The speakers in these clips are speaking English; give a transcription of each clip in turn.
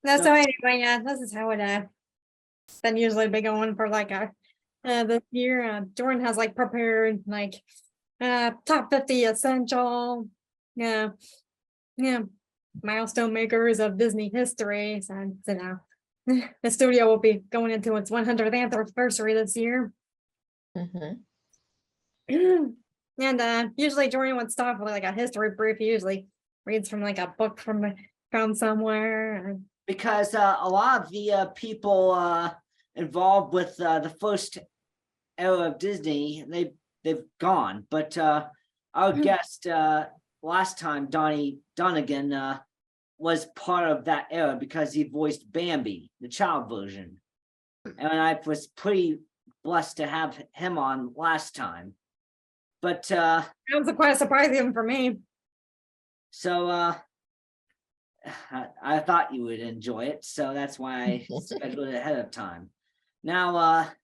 No, So so anyway, yeah, this is how it been usually been going for like this year. Jordan has like prepared like top 50 essential yeah yeah milestone makers of Disney history. So the studio will be going into its 100th anniversary this year. Mhm. And usually Jordan would start with like a history brief. He usually reads from like a book from somewhere. because a lot of the people involved with the first era of Disney, they've gone. But our guest last time, Donnie Donegan, was part of that era because he voiced Bambi, the child version, and I was pretty blessed to have him on last time. But That was quite a surprise even for me. so I thought you would enjoy it, so that's why I scheduled it ahead of time. Now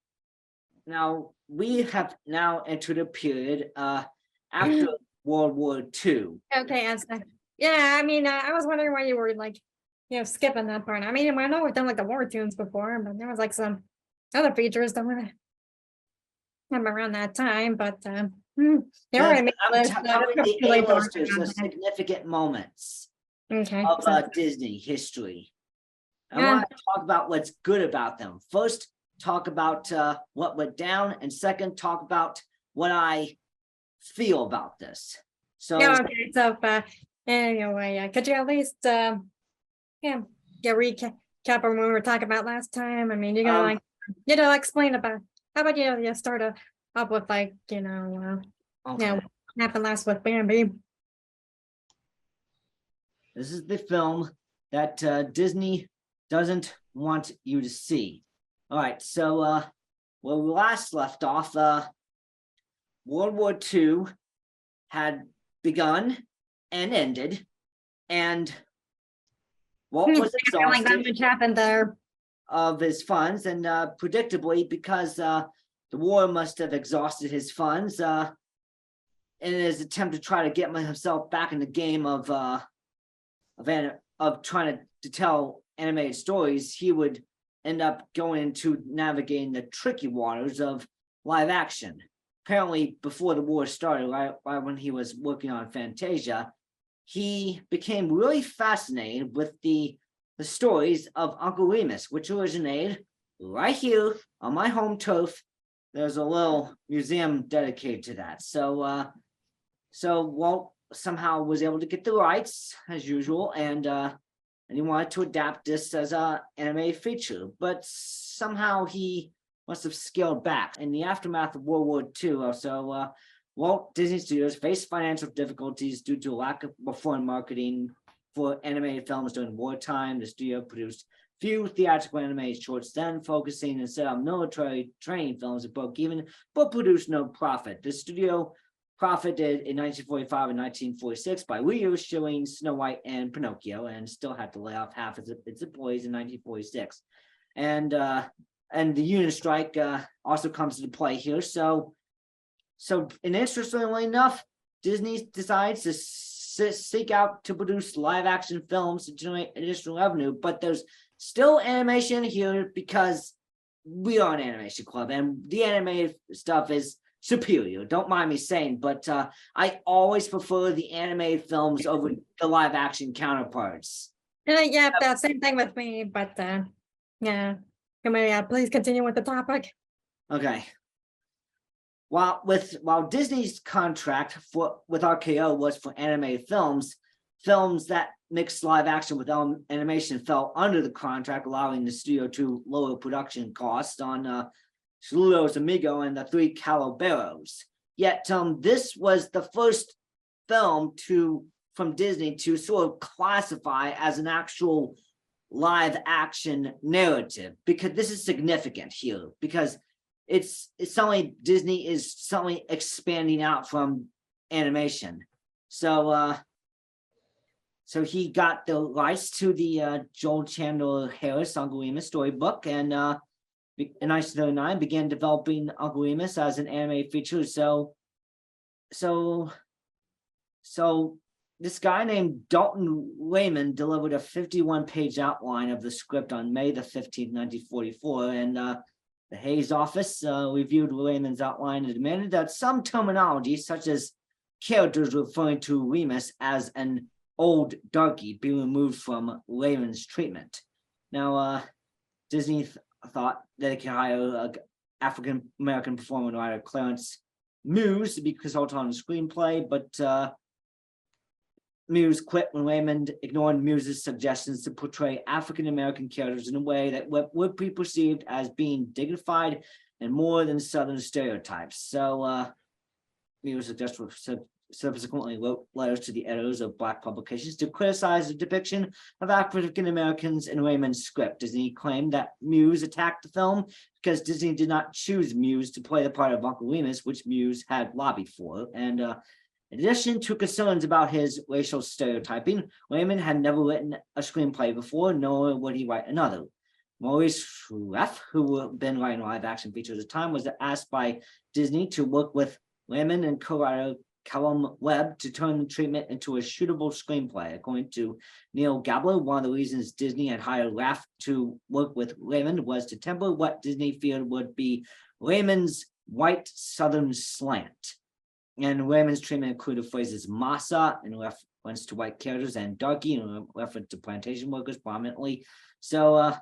we have now entered a period after World War II. Okay, yeah, I mean, I was wondering why you were like, skipping that part. I mean, I know we've done like the war tunes before, but there was like some other features that were around that time. But they were I'm talking the A-listers, the significant moments okay. of Disney history. I Yeah. want to talk about what's good about them. First, talk about what went down, and second, talk about what I feel about this. So Yeah, okay. So anyway, could you at least recap what we were talking about last time? I mean, you're gonna explain about how about you start up with like okay. what happened last with Bambi. This is the film that Disney doesn't want you to see. All right, so where we last left off, World War II had begun and ended, and Walt was exhausted. Like that happened there. Of his funds, and predictably, because the war must have exhausted his funds in his attempt to try to get himself back in the game of trying to tell animated stories, he would end up going into navigating the tricky waters of live action. Apparently, before the war started, right when he was working on Fantasia, he became really fascinated with the stories of Uncle Remus, which originated right here on my home turf. There's a little museum dedicated to that. So Walt somehow was able to get the rights as usual, and he wanted to adapt this as an animated feature, but somehow he must have scaled back. In the aftermath of World War II, Walt Disney Studios faced financial difficulties due to a lack of foreign marketing for animated films during wartime. The studio produced few theatrical animated shorts, then focusing instead on military training films that broke even, but produced no profit. The studio profited in 1945 and 1946 by reissuing Snow White and Pinocchio, and still had to lay off half of its employees in 1946. And the union strike also comes into play here. So interestingly enough, Disney decides to seek out to produce live action films to generate additional revenue, but there's still animation here because we are an animation club and the animated stuff is superior. Don't mind me saying, but I always prefer the animated films over the live action counterparts. Yeah, the same thing with me, but yeah. Can we please continue with the topic? Okay. While Disney's contract with RKO was for animated films that mixed live action with animation fell under the contract, allowing the studio to lower production costs on Saludos Amigo and the Three Calaberos. Yet this was the first film from Disney to sort of classify as an actual live action narrative, because this is significant here, because it's something Disney is suddenly expanding out from animation. So he got the rights to the Joel Chandler Harris Uncle Remus storybook, and in 1939 began developing Uncle Remus as an animated feature. So this guy named Dalton Lehman delivered a 51-page outline of the script on May the 15th, 1944, and the Hayes office reviewed Lehman's outline and demanded that some terminology, such as characters referring to Remus as an old darky, be removed from Lehman's treatment. Now, Disney thought that it could hire an African-American performer and writer Clarence Muse to be consulted on the screenplay, but Muse quit when Raymond ignored Muse's suggestions to portray African-American characters in a way that would be perceived as being dignified and more than Southern stereotypes. So Muse subsequently wrote letters to the editors of Black publications to criticize the depiction of African Americans in Raymond's script. Disney claimed that Muse attacked the film because Disney did not choose Muse to play the part of Uncle Remus, which Muse had lobbied for. And in addition to concerns about his racial stereotyping, Raymond had never written a screenplay before, nor would he write another. Maurice Rueff, who had been writing live action features at the time, was asked by Disney to work with Raymond and co-writer Callum Webb to turn the treatment into a shootable screenplay. According to Neil Gabler, one of the reasons Disney had hired Raff to work with Raymond was to temper what Disney feared would be Raymond's white Southern slant. And Raymond's treatment included phrases massa in reference to white characters and darky in reference to plantation workers prominently. So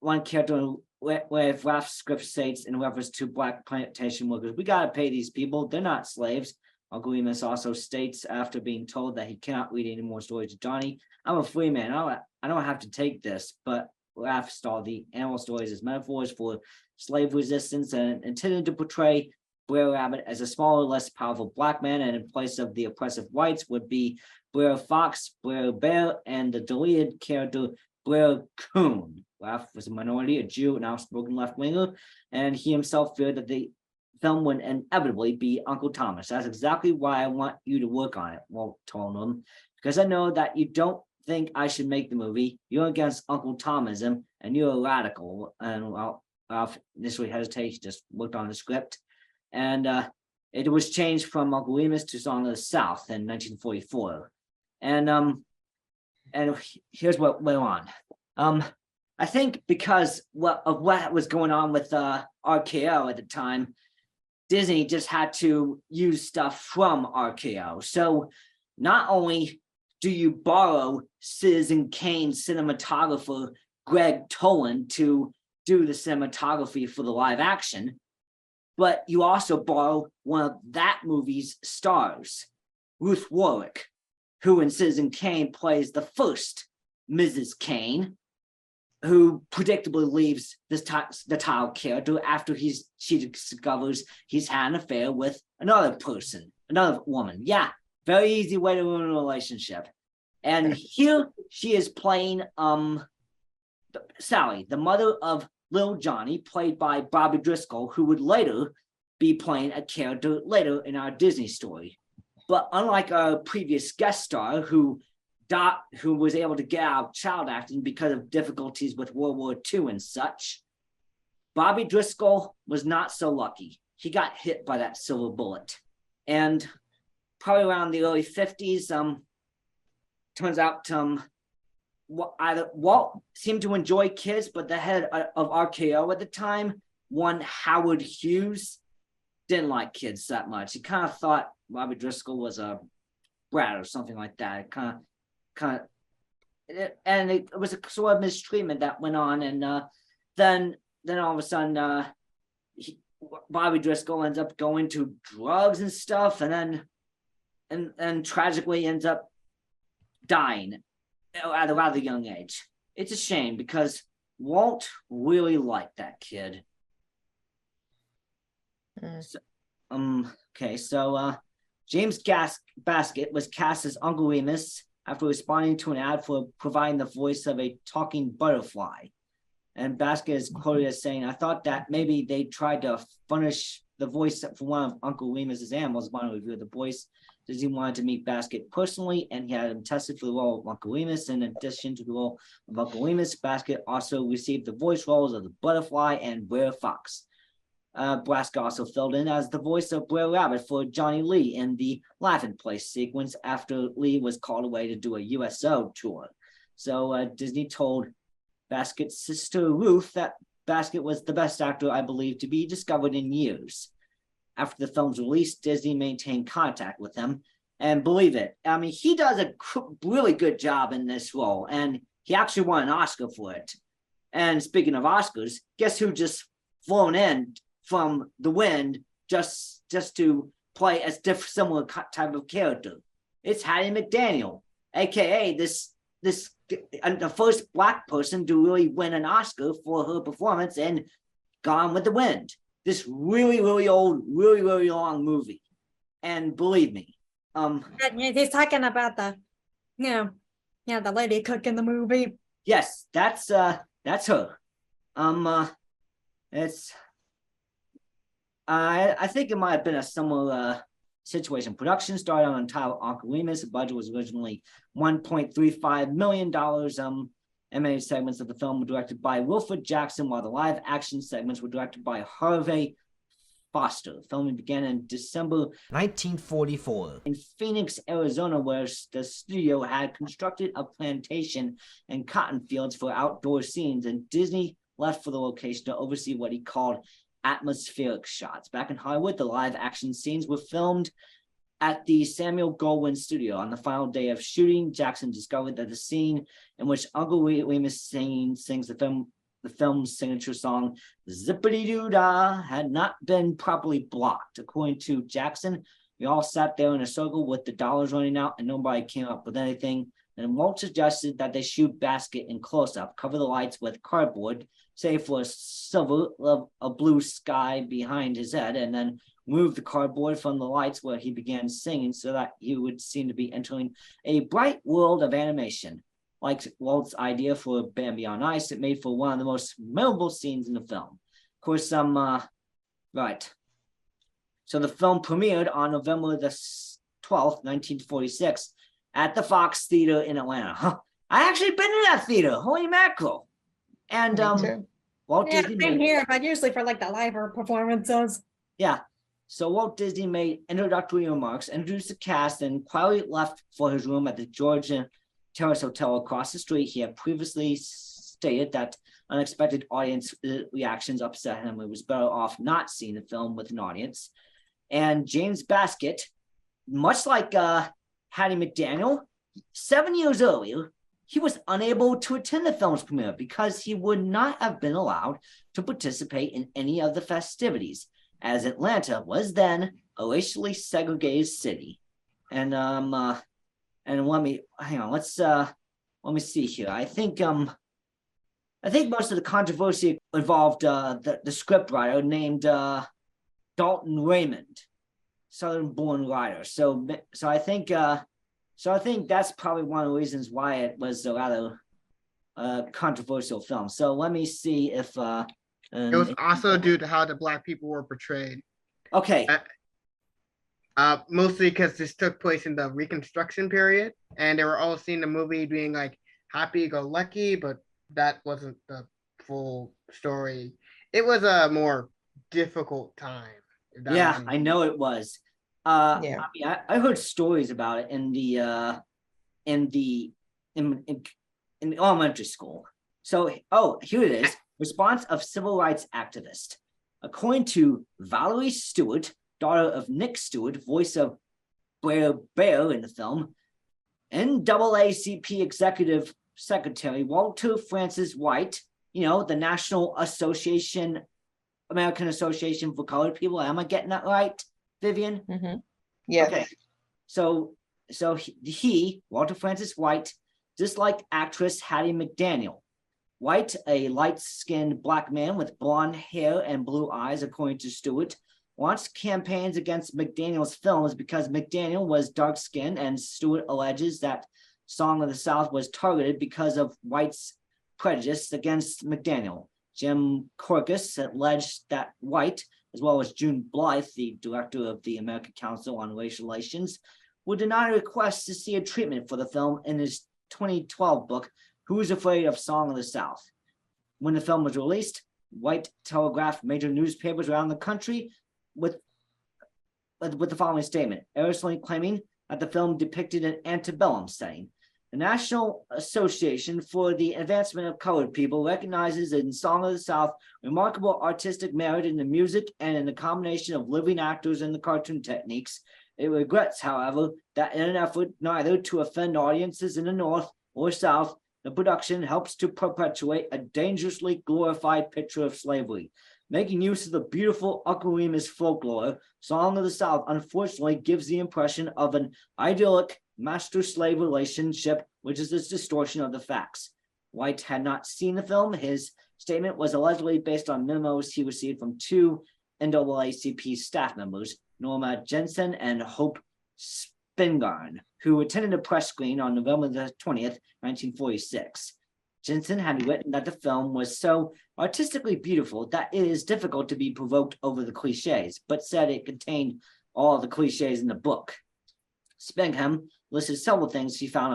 one character where Raff's script states in reference to black plantation workers, we got to pay these people, they're not slaves. Uncle Remus also states after being told that he cannot read any more stories to Johnny, I'm a free man, I don't have to take this. But Raff saw the animal stories as metaphors for slave resistance and intended to portray Brer Rabbit as a smaller, less powerful black man, and in place of the oppressive whites would be Brer Fox, Brer Bear, and the deleted character Brer Coon. Raff was a minority, a Jew, an outspoken left-winger, and he himself feared that the film would inevitably be Uncle Thomas. That's exactly why I want you to work on it, Walt told him, because I know that you don't think I should make the movie. You're against Uncle Thomism, and you're a radical. And Ralph initially hesitated, he just worked on the script. And it was changed from Uncle Remus to Song of the South in 1944. And here's what went on. I think because of what was going on with RKO at the time, Disney just had to use stuff from RKO. So not only do you borrow Citizen Kane cinematographer Greg Toland to do the cinematography for the live action, but you also borrow one of that movie's stars, Ruth Warwick, who in Citizen Kane plays the first Mrs. Kane, who predictably leaves the title character after she discovers he's had an affair with another person, another woman. Yeah, very easy way to ruin a relationship. And here she is playing Sally, the mother of Little Johnny, played by Bobby Driscoll, who would later be playing a character later in our Disney story. But unlike our previous guest star, who was able to get out of child acting because of difficulties with World War II and such, Bobby Driscoll was not so lucky. He got hit by that silver bullet. And probably around the early 50s, turns out Walt seemed to enjoy kids, but the head of RKO at the time, one Howard Hughes, didn't like kids that much. He kind of thought Bobby Driscoll was a brat or something like that. And it was a sort of mistreatment that went on. And then all of a sudden, Bobby Driscoll ends up going to drugs and stuff, and then tragically ends up dying at a rather young age. It's a shame because Walt really liked that kid. So, James Baskett was cast as Uncle Remus after responding to an ad for providing the voice of a talking butterfly. And Baskett is quoted as saying, I thought that maybe they tried to furnish the voice for one of Uncle Remus's animals upon a review of the voice. Disney wanted to meet Baskett personally, and he had him tested for the role of Uncle Remus. In addition to the role of Uncle Remus, Baskett also received the voice roles of the butterfly and Brer Fox. Brask also filled in as the voice of Brer Rabbit for Johnny Lee in the Laughing Place sequence after Lee was called away to do a USO tour. So Disney told Basket's sister Ruth that Basket was the best actor, I believe, to be discovered in years. After the film's release, Disney maintained contact with him. And believe it, I mean, he does a really good job in this role, and he actually won an Oscar for it. And speaking of Oscars, guess who just flown in from the wind just to play a similar type of character? It's Hattie McDaniel, aka the first Black person to really win an Oscar for her performance in Gone with the Wind. This really, really old, really, really long movie. And believe me, he's talking about the lady cook in the movie. Yes, that's her. It's I think it might have been a similar situation. Production started on title Uncle Remus. The budget was originally $1.35 million. Animated segments of the film were directed by Wilfred Jackson, while the live action segments were directed by Harvey Foster. Filming began in December 1944 in Phoenix, Arizona, where the studio had constructed a plantation and cotton fields for outdoor scenes, and Disney left for the location to oversee what he called atmospheric shots. Back in Hollywood, the live action scenes were filmed at the Samuel Goldwyn studio. On the final day of shooting, Jackson discovered that the scene in which Uncle Remus sings the film's signature song, Zippity-Doo-Dah, had not been properly blocked. According to Jackson, we all sat there in a circle with the dollars running out and nobody came up with anything. And Walt suggested that they shoot Basket in close-up, cover the lights with cardboard, save for a blue sky behind his head, and then move the cardboard from the lights where he began singing so that he would seem to be entering a bright world of animation. Like Walt's idea for Bambi on Ice, it made for one of the most memorable scenes in the film. Of course, right. So the film premiered on November the 12th, 1946 at the Fox Theater in Atlanta. I actually been to that theater. Holy mackerel. And Walt Disney same here, but usually for like the live performances. Yeah. So Walt Disney made introductory remarks, introduced the cast, and quietly left for his room at the Georgia Terrace Hotel across the street. He had previously stated that unexpected audience reactions upset him. It was better off not seeing the film with an audience. And James Basket, much like Hattie McDaniel, 7 years earlier, he was unable to attend the film's premiere because he would not have been allowed to participate in any of the festivities, as Atlanta was then a racially segregated city. And let me hang on. Let me see here. I think most of the controversy involved the scriptwriter named Dalton Raymond, Southern-born writer. So I think that's probably one of the reasons why it was a rather controversial film. So let me see if it was also due to how the Black people were portrayed. Okay. Mostly because this took place in the Reconstruction period, and they were all seeing the movie being like happy-go-lucky, but that wasn't the full story. It was a more difficult time. Yeah, I know it was. I mean, I heard stories about it in elementary school. So, here it is. Response of civil rights activist. According to Valerie Stewart, daughter of Nick Stewart, voice of Brer Bear in the film, NAACP Executive Secretary Walter Francis White, the National Association, American Association for Colored People. Am I getting that right, Vivian? Mm-hmm. Yeah. Okay. So he, Walter Francis White, disliked actress Hattie McDaniel. White, a light-skinned Black man with blonde hair and blue eyes, according to Stewart, launched campaigns against McDaniel's films because McDaniel was dark-skinned, and Stewart alleges that Song of the South was targeted because of White's prejudice against McDaniel. Jim Corcus alleged that White, as well as June Blythe, the director of the American Council on Racial Relations, would deny requests to see a treatment for the film in his 2012 book, Who's Afraid of Song of the South? When the film was released, White telegraphed major newspapers around the country with the following statement, erroneously claiming that the film depicted an antebellum setting. The National Association for the Advancement of Colored People recognizes in Song of the South remarkable artistic merit in the music and in the combination of living actors and the cartoon techniques. It regrets, however, that in an effort neither to offend audiences in the North or South, the production helps to perpetuate a dangerously glorified picture of slavery. Making use of the beautiful Uncle Remus folklore, Song of the South unfortunately gives the impression of an idyllic master-slave relationship, which is a distortion of the facts. White had not seen the film. His statement was allegedly based on memos he received from two NAACP staff members, Norma Jensen and Hope Spingarn, who attended a press screening on November the 20th, 1946. Jensen had written that the film was so artistically beautiful that it is difficult to be provoked over the cliches, but said it contained all the cliches in the book. Spingham listed several things he found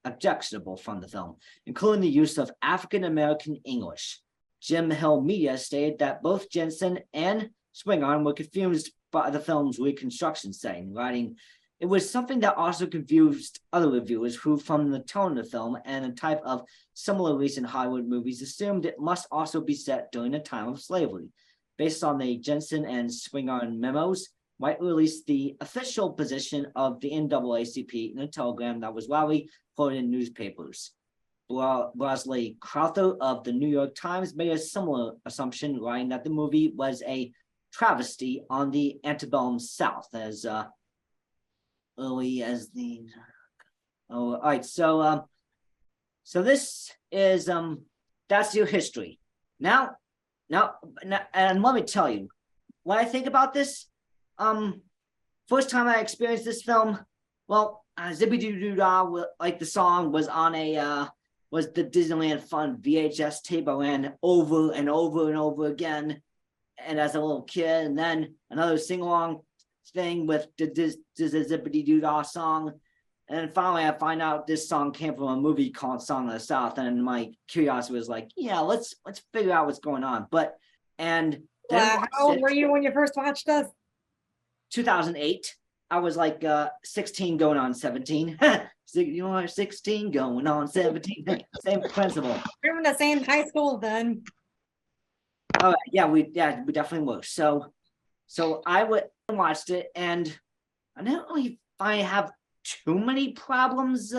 objectionable from the film, including the use of African-American English. Jim Hill Media stated that both Jensen and Spingarn were confused by the film's reconstruction setting, writing, "It was something that also confused other reviewers who, from the tone of the film and the type of similar recent Hollywood movies, assumed it must also be set during a time of slavery." Based on the Jensen and Spingarn memos, White released the official position of the NAACP in a telegram that was widely quoted in newspapers. Bosley Crowther of the New York Times made a similar assumption, writing that the movie was a travesty on the antebellum South, as early as the. Oh, all right. So this is that's your history. Now, and let me tell you, what I think about this. First time I experienced this film, well, Zippy Doo Doo Dah, like the song, was on was the Disneyland Fun VHS tape I ran over and over and over again, and as a little kid, and then another sing-along thing with the Zippity Doo Dah song, and then finally I find out this song came from a movie called Song of the South, and my curiosity was like, yeah, let's figure out what's going on. And then how old were you when you first watched this? 2008. I was like 16 going on 17. You are 16 going on 17. Same principle. We were in the same high school then. Oh yeah, we definitely were. So I watched it, and I don't really I have too many problems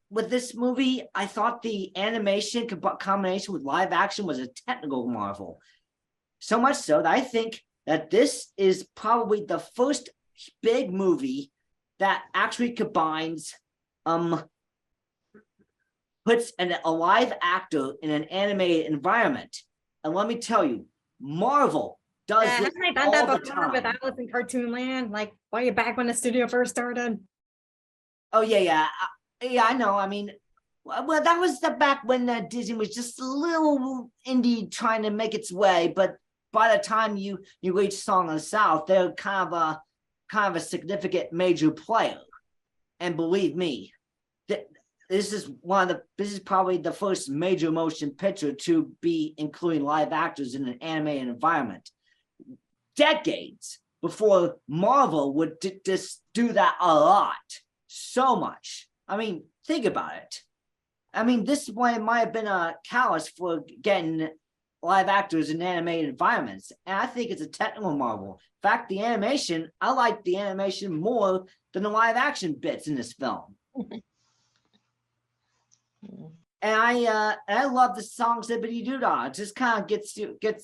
with this movie. I thought the animation combination with live action was a technical marvel. So much so that I think that this is probably the first big movie that actually combines puts a live actor in an animated environment. And let me tell you, Marvel does this haven't I done all that the before time. with Alice in Cartoon Land? Like way back when the studio first started. Oh yeah, I know. I mean, well, that was the back when Disney was just a little indie trying to make its way. But by the time you reach Song of the South, they're kind of a significant major player. And believe me, this is probably the first major motion picture to be including live actors in an animated environment. Decades before Marvel would just do that a lot, so much. I mean, think about it. I mean, this one might have been a catalyst for getting live actors in animated environments, and I think it's a technical marvel. In fact, the animation, I like the animation more than the live action bits in this film. And I love the song Zippity Doo Dah. It just kind of gets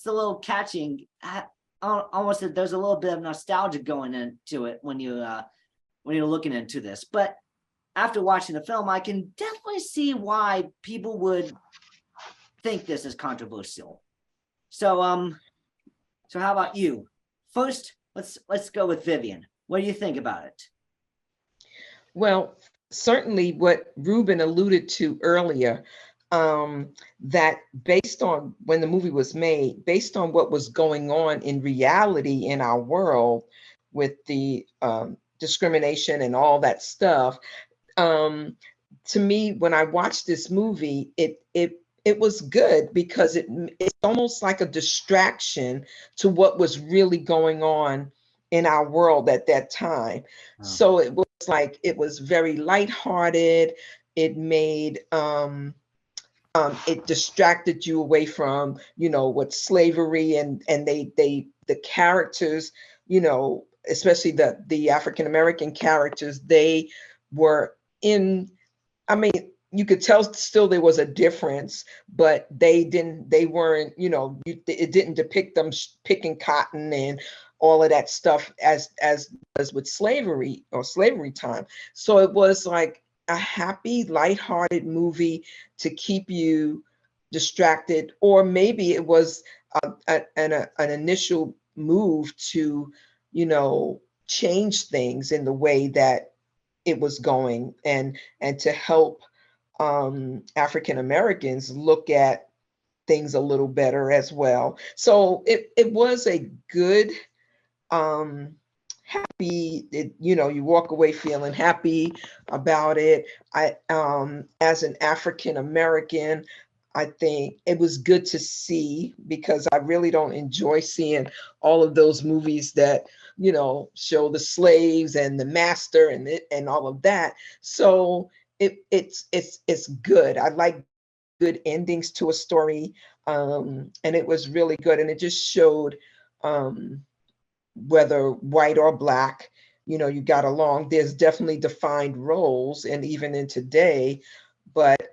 a little catching. Almost there's a little bit of nostalgia going into it when you're looking into this. But after watching the film, I can definitely see why people would think this is controversial. So how about you? First, let's go with Vivian. What do you think about it? Well, certainly what Ruben alluded to earlier, that based on when the movie was made, based on what was going on in reality in our world with the discrimination and all that stuff, to me, when I watched this movie, it it was good because it's almost like a distraction to what was really going on in our world at that time. Oh. So it was like, it was very lighthearted. It made, it distracted you away from, what slavery, and the characters, especially the African American characters, they were in, I mean, you could tell still there was a difference, but they weren't, it didn't depict them picking cotton and all of that stuff as with slavery or slavery time. So it was like a happy, lighthearted movie to keep you distracted, or maybe it was an initial move to, change things in the way that it was going, and to help African Americans look at things a little better as well. So it was a good, happy, you walk away feeling happy about it. As an African American, I think it was good to see, because I really don't enjoy seeing all of those movies that, show the slaves and the master and all of that. So it's good. I like good endings to a story. And it was really good. And it just showed, whether white or black, you got along. There's definitely defined roles, and even in today, but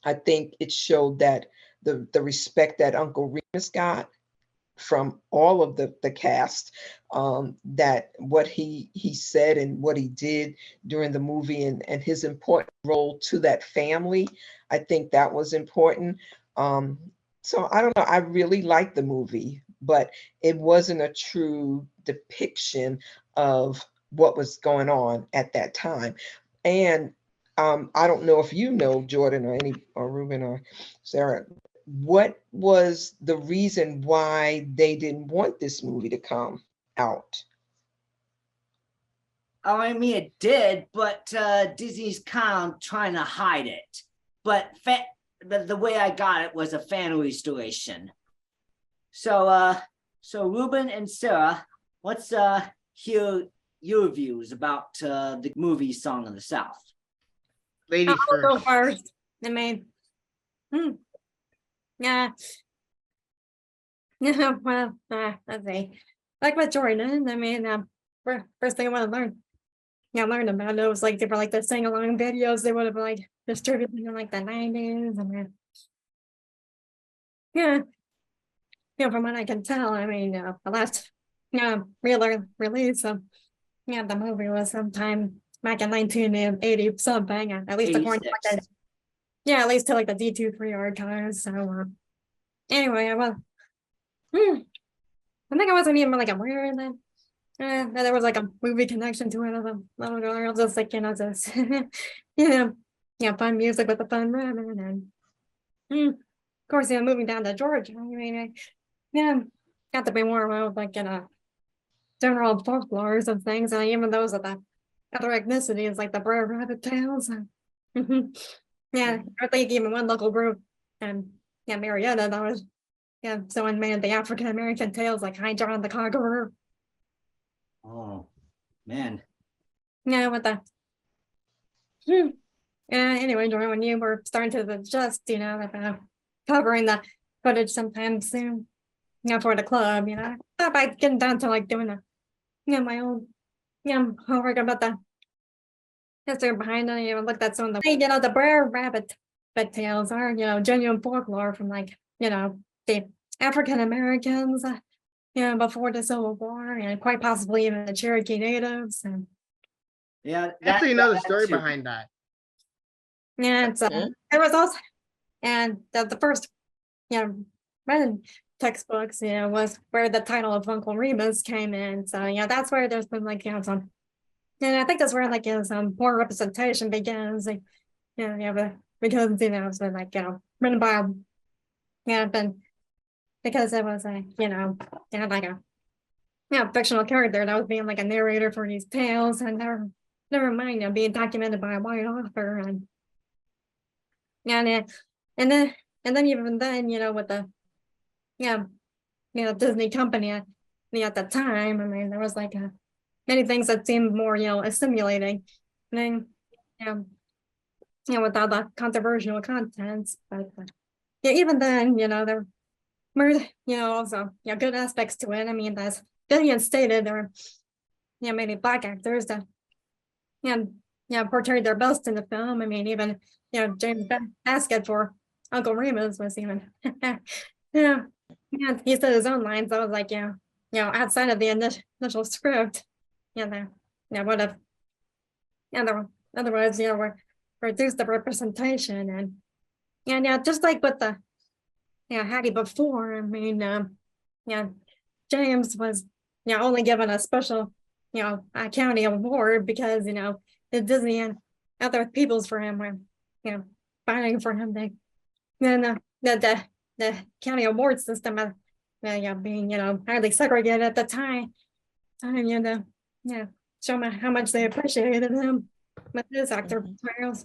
I think it showed that the respect that Uncle Remus got from all of the cast, that what he said and what he did during the movie, and his important role to that family, I think that was important. So I don't know, I really liked the movie, but it wasn't a true depiction of what was going on at that time. And I don't know if Jordan, or Ruben or Sarah, what was the reason why they didn't want this movie to come out? I mean, it did, but Disney's kind of trying to hide it. But the way I got it was a fan restoration. So Ruben and Sarah, let's hear your views about the movie Song of the South. Ladies I'll go first. first. I mean, yeah, yeah. Well, let's see. Like with Jordan, I mean, first thing I want to learn, learn about it was like different, like the sing along videos they would have like distributed in like the 90s, and then yeah, from what I can tell, I mean, the last real release of the movie was sometime back in 1980 something, at least according to like at least to like the D23 archives. So anyway, I think I wasn't even like aware that there was like a movie connection to it as a little girl, just like just fun music with a fun rhythm, and of course, moving down to Georgia. I mean, got to be more about like general folklores of things, and even those of the other ethnicities, like the Brer Rabbit tales. I think even one local group, and Marietta, that was someone made the African American tales, like High John the Conqueror. Oh man. With the anyway, Jordan, when you were starting to adjust, about covering the footage sometime soon, for the club, I thought about getting down to like doing my own, homework about the history behind it. Looked at some of the, the Brer Rabbit tales are, genuine folklore from like, the African Americans, before the Civil War, and quite possibly even the Cherokee natives. And Actually, you know the story behind that. it's there was also, and the first read textbooks was where the title of Uncle Remus came in. So that's where there's been like some, and I think that's where like some more representation begins. Like but because it's been like written by been because it was like like a fictional character that was being like a narrator for these tales, and never mind being documented by a white author, and and then even then, with the, yeah, Disney company, at the time, I mean, there was like many things that seemed more, assimilating. And then, with all the controversial contents, but yeah, even then, there were, also, good aspects to it. I mean, as Billion stated, there were, many Black actors that, portrayed their best in the film. I mean, even, James Baskett for Uncle Remus was even, yeah, he said his own lines. I was like, outside of the initial script, would have, otherwise, we're reduce the representation and just like with the Hattie before. I mean, James was only given a special county award because the Disney and other peoples for him were fighting for him. Then the county award system being highly segregated at the time show me how much they appreciated him with his actor portrayals.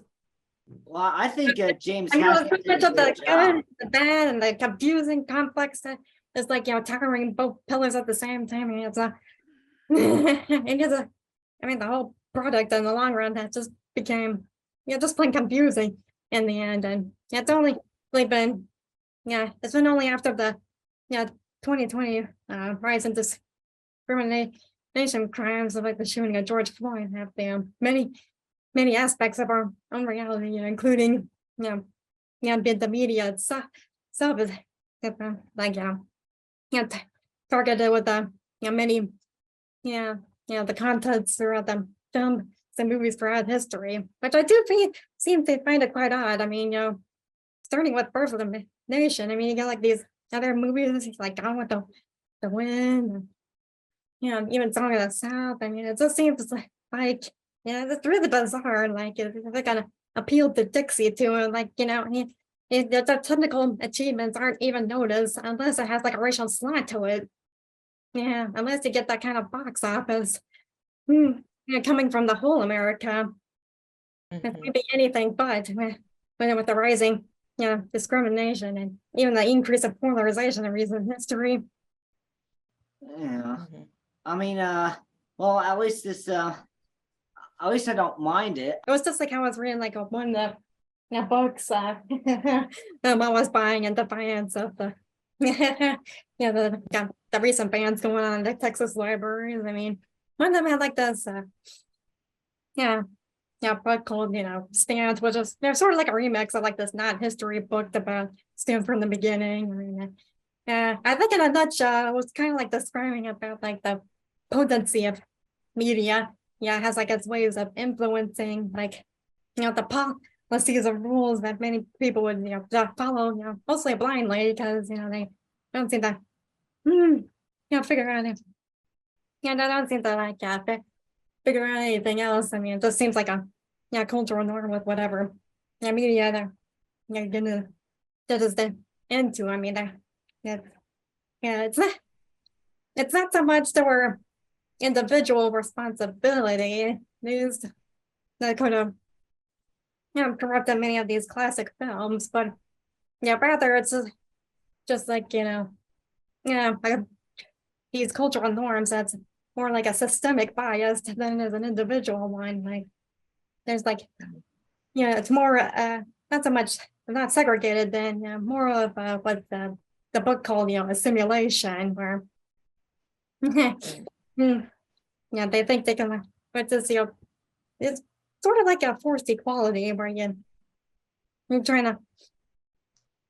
Well, I think James I know has there's so much of the good, the bad, and the confusing, complex that is like towering both pillars at the same time. I mean, it's a, I mean, the whole product in the long run that just became just plain confusing in the end. And it's only been it's been only after the 2020 rise in discrimination crimes like the shooting of George Floyd have many aspects of our own reality, including, the media itself is like, targeted with the, many, the contents throughout the films and movies throughout history, which I do seem to find it quite odd. I mean, starting with Birth of the Nation, I mean, you got like these other movies like Gone with the Wind, and, even Song of the South. I mean, it just seems like it's really bizarre. Like they're gonna appeal to Dixie to like the technical achievements aren't even noticed unless it has like a racial slant to it. Yeah, unless you get that kind of box office. Coming from the whole America, it might be anything but with the rising discrimination and even the increase of polarization in recent history. Yeah, I mean, well, at least this at least I don't mind it. It was just like how I was reading like one of the books I was buying in defiance of the the recent bans going on in the Texas libraries. I mean, one of them had like this book called Stand, which is sort of like a remix of like this not history book about Stand from the beginning. I mean, I think in a nutshell, it was kind of like describing about like the potency of media. It has like its ways of influencing like the policies and rules that many people would follow mostly blindly because they don't seem to figure out it. They don't seem to like figure out anything else. I mean, it just seems like a cultural norm with whatever media they're gonna that is into. I mean, it's not so much there were individual responsibility news that could have corrupted many of these classic films, but rather it's just like like these cultural norms that's more like a systemic bias than as an individual one. Like there's like it's more not so much not segregated than more of what the book called a simulation where they think they can but this it's sort of like a forced equality where you're trying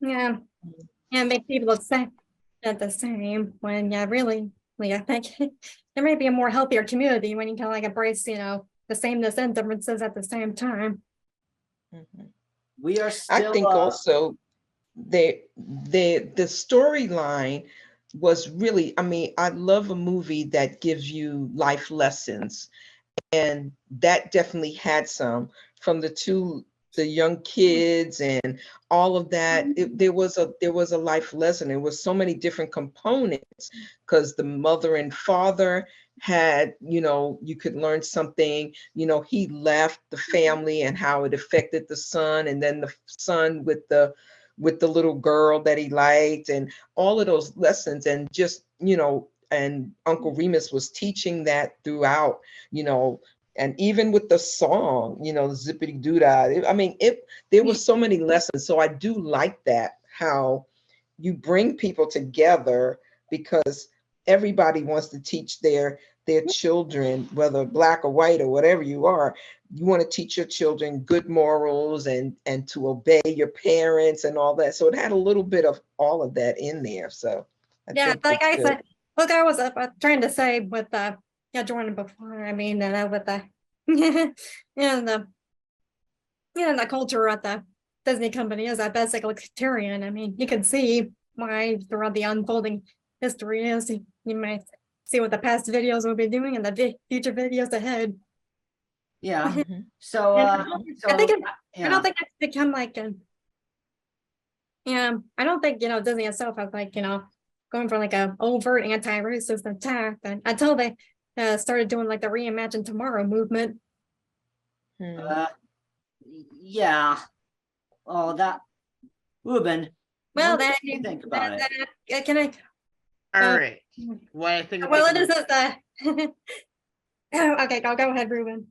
to make people say at the same when really I think there may be a more healthier community when you can like embrace the sameness and differences at the same time. We are still I think also the storyline was really, I mean, I love a movie that gives you life lessons, and that definitely had some from the young kids and all of that. There was a life lesson. It was so many different components because the mother and father had, you could learn something, he left the family and how it affected the son, and then the son with the with the little girl that he liked, and all of those lessons, and just, and Uncle Remus was teaching that throughout, and even with the song, zippity doo dah. I mean, there were so many lessons. So I do like that, how you bring people together, because everybody wants to teach their children, whether black or white or whatever you are. You want to teach your children good morals and to obey your parents and all that. So it had a little bit of all of that in there. So Yeah, think like it's I good. said, look, I was trying to say with Jordan before. I mean, with the and the culture at the Disney company is that basically Criterion. I mean, you can see why throughout the unfolding history is. You might see what the past videos will be doing and the future videos ahead. Yeah. Mhm. So, And so I think I yeah. don't think it's become like I don't think Disney itself has like going for like a overt anti-racist attack until they started doing like the Reimagine Tomorrow movement. Hmm. Yeah. Oh, that Ruben. Well, what then do you think about it? can I? All right. What I think. Well, it is the. Okay, go ahead, Ruben.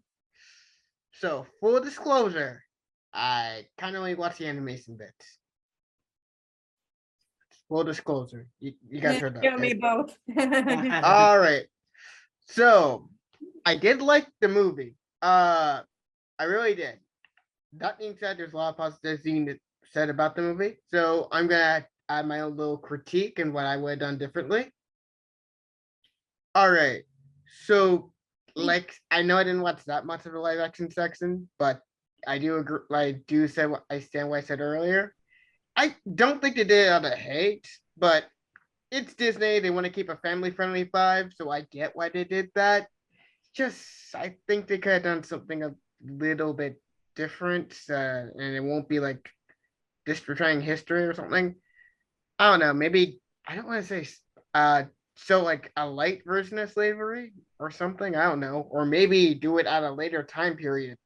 So, full disclosure, I kind of only watch the animation bits. Full disclosure, you guys heard that. You and me both. All right. So, I did like the movie. I really did. That being said, there's a lot of positive things said about the movie. So I'm gonna add my own little critique and what I would have done differently. All right. So, like, I know I didn't watch that much of the live action section, but I do agree. I do say what I stand what I said earlier. I don't think they did it out of hate, but it's Disney. They want to keep a family friendly vibe, so I get why they did that. Just, I think they could have done something a little bit different, and it won't be like just portraying history or something. I don't know. Maybe I don't want to say so like a light version of slavery or something. I don't know, or maybe do it at a later time period.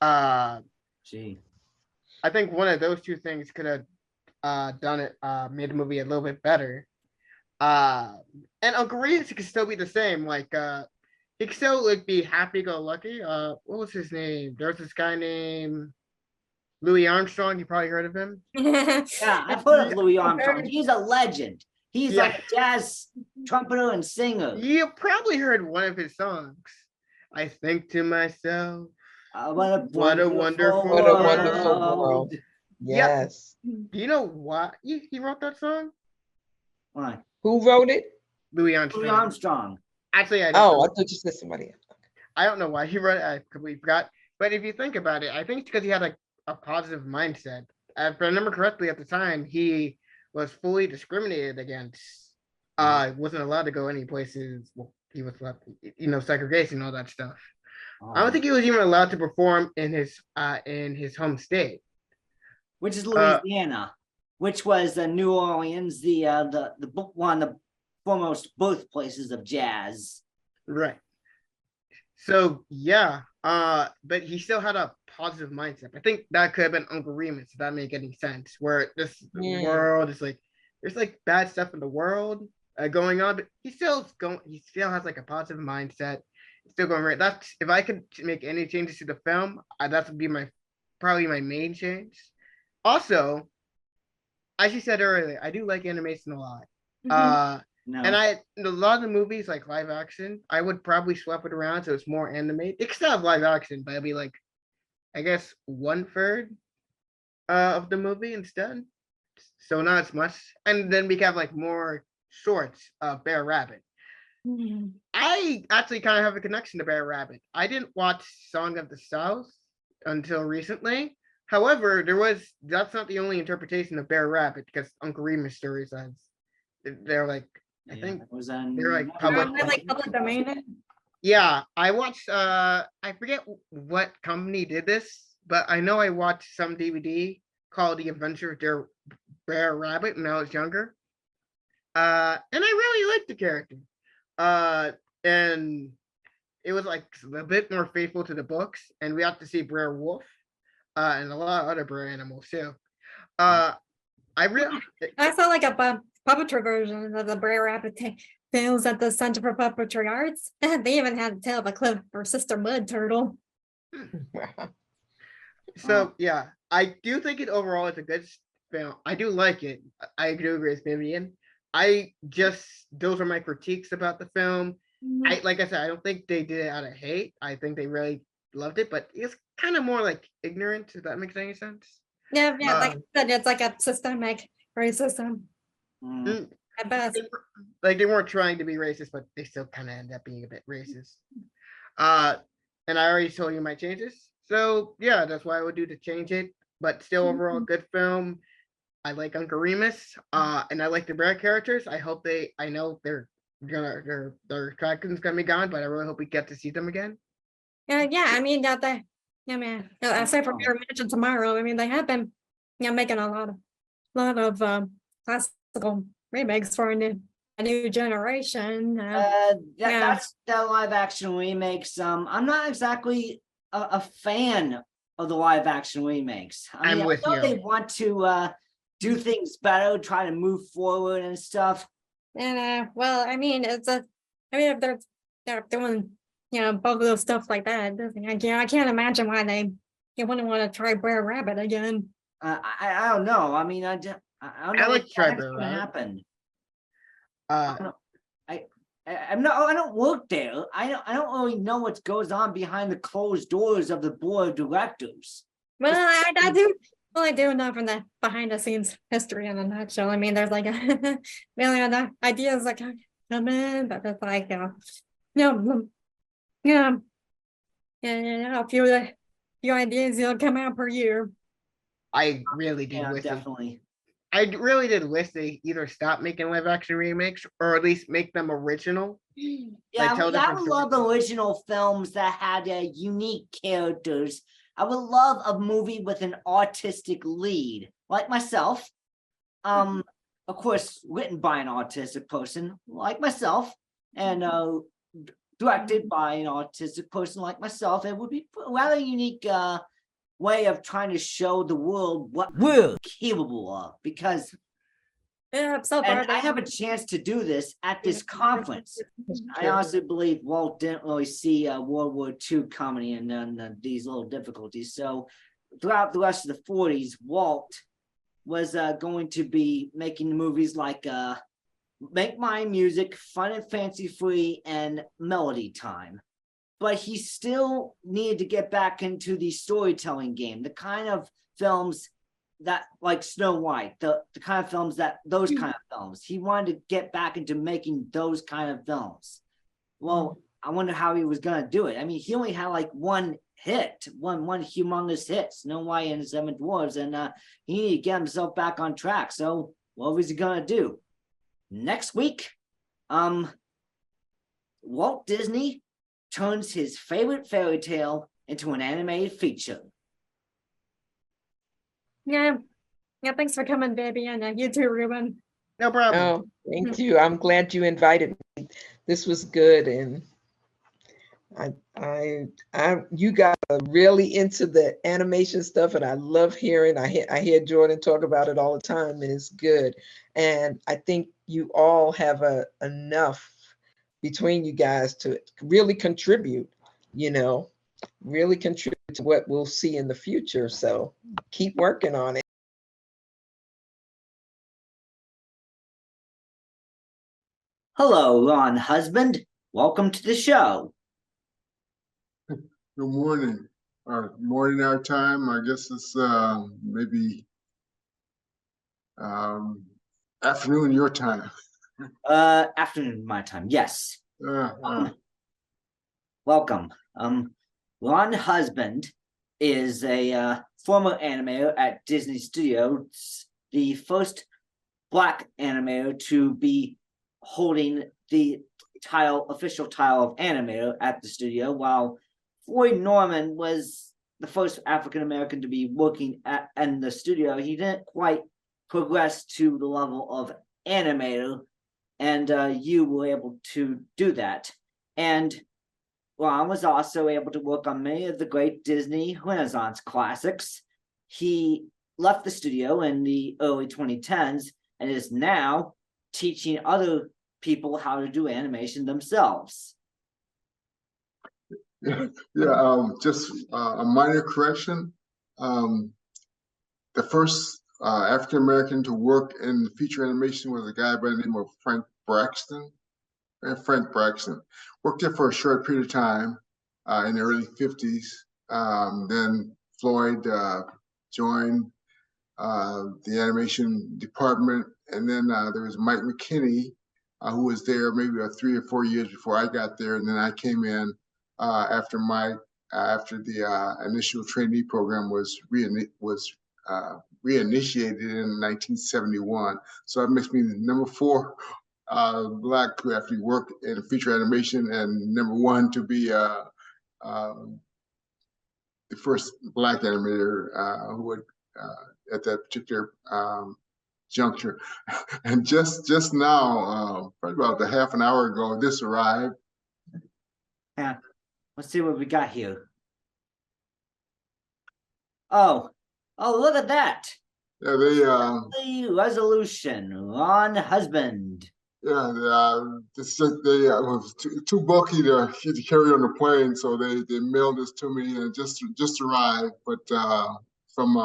Uh, Gee. I think one of those two things could have done it, made the movie a little bit better. Uh, and Uncle Remus could still be the same. Like, he could still like be happy go lucky. What was his name? There was this guy named Louis Armstrong. You probably heard of him. Yeah, I've heard of Louis Armstrong. He's a legend. He's like a jazz trumpeter and singer. You probably heard one of his songs. I think to myself, What a wonderful What a world. wonderful world. Yes. Do you know why he wrote that song? Why? Who wrote it? Louis Armstrong. Louis Armstrong. Actually, I Oh, I thought you said somebody else. I don't know why he wrote it. I completely forgot. But if you think about it, I think it's because he had like a positive mindset. If I remember correctly, at the time he was fully discriminated against. Wasn't allowed to go any places. Well, he was left, segregation, all that stuff. I don't think he was even allowed to perform in his home state, which is Louisiana, which was New Orleans, the one of the foremost birthplaces of jazz. Right. So yeah, but he still had a positive mindset. I think that could have been Uncle Remus, if that make any sense. Where this world is like, there's like bad stuff in the world going on, but he still has like a positive mindset. Still going right. That's if I could make any changes to the film, that would be probably my main change. Also, as you said earlier, I do like animation a lot. No. And a lot of the movies like live action, I would probably swap it around so it's more animated. It could still have live action, but it'd be like, I guess 1/3 of the movie instead. So not as much. And then we can have like more shorts of Bear Rabbit. I actually kind of have a connection to Bear Rabbit. I didn't watch Song of the South until recently. However, that's not the only interpretation of Bear Rabbit, because Uncle Remus stories they're like, I think they're like public domain. Yeah, I watched I forget what company did this, but I know I watched some DVD called The Adventure of Bear Rabbit when I was younger. And I really liked the character. And it was like a bit more faithful to the books, and we got to see Brer Wolf, and a lot of other Brer animals too. I really I saw like a puppetry version of the Brer Rabbit Tales at the Center for Puppetry Arts. And they even had a tale of a clip for Sister Mud Turtle. so yeah, I do think it overall is a good film. I do like it. I do agree with Vivian. I just those are my critiques about the film. I like I said, I don't think they did it out of hate. I think they really loved it, but it's kind of more like ignorant, if that makes any sense. Yeah, like I said, it's like a systemic racism Mm. at best. They weren't trying to be racist, but they still kind of end up being a bit racist. And I already told you my changes. So yeah, that's why I would do to change it. But still overall good film. I like Uncle Remus. And I like the Brad characters. I hope I know their attraction's gonna be gone, but I really hope we get to see them again. Yeah, I mean that man. Aside from your mention tomorrow, I mean they have been making a lot of classical remakes for a new generation. That's the live action remakes. I'm not exactly a fan of the live action remakes. I mean, I'm with I know you. they want to do things better, try to move forward and stuff. And well, I mean if they're doing both of those stuff like that, I can't imagine why they wouldn't want to try Brer Rabbit again. I don't know. I mean, I don't know like if Try that's Bear gonna Rabbit. happen. Uh, I'm not. I don't work there. I don't really know what goes on behind the closed doors of the board of directors. Well, I do. Well, I do know from the behind the scenes history in a nutshell. I mean, there's like a million ideas that come in, but it's like, yeah, a few ideas come out per year. I really did Yeah, wish definitely. I really did wish they either stop making live action remakes or at least make them original. Yeah, tell I different would love original films that had unique characters. I would love a movie with an autistic lead, like myself. Of course, written by an autistic person like myself, and directed by an autistic person like myself. It would be a rather unique way of trying to show the world what we're capable of, because Yeah, so far and I have a chance to do this at this conference. I honestly believe Walt didn't really see World War II coming and these little difficulties. So throughout the rest of the 40s, Walt was going to be making movies like Make My Music, Fun and Fancy Free, and Melody Time. But he still needed to get back into the storytelling game, the kind of films that like Snow White, the kind of films that those kind of films. He wanted to get back into making those kind of films. Well, I wonder how he was gonna do it. I mean, he only had like one humongous hit, Snow White and the Seven Dwarfs, and he needed to get himself back on track. So what was he gonna do? Next week, Walt Disney turns his favorite fairy tale into an animated feature. Yeah, thanks for coming, baby, and you too, Ruben. No problem. Oh, thank you. I'm glad you invited me. This was good, and you guys are really into the animation stuff, and I love hearing. I hear Jordan talk about it all the time, and it's good. And I think you all have enough between you guys to really contribute. Really contribute to what we'll see in the future. So keep working on it. Hello, Ron Husband. Welcome to the show. Good morning. Morning our time. I guess it's maybe afternoon your time. Afternoon my time. Yes. Welcome. Ron Husband is a former animator at Disney Studios, the first Black animator to be holding the official title of animator at the studio, while Floyd Norman was the first African American to be working in the studio. He didn't quite progress to the level of animator, and you were able to do that. And Ron was also able to work on many of the great Disney Renaissance classics. He left the studio in the early 2010s and is now teaching other people how to do animation themselves. Yeah, just a minor correction. The first African American to work in feature animation was a guy by the name of Frank Braxton. Frank Braxton worked there for a short period of time in the early 50s. Then Floyd joined the animation department, and then there was Mike McKinney, who was there maybe 3 or 4 years before I got there, and then I came in after the initial trainee program was reinitiated in 1971. So that makes me the number 4 Black to actually work in feature animation, and number 1 to be the first Black animator who would at that particular juncture. And just now, probably about a half an hour ago, this arrived. Yeah, let's see what we got here. Oh, look at that. Yeah, they The resolution on husband. yeah, they was too bulky to carry on the plane, so they mailed this to me and just arrived. But from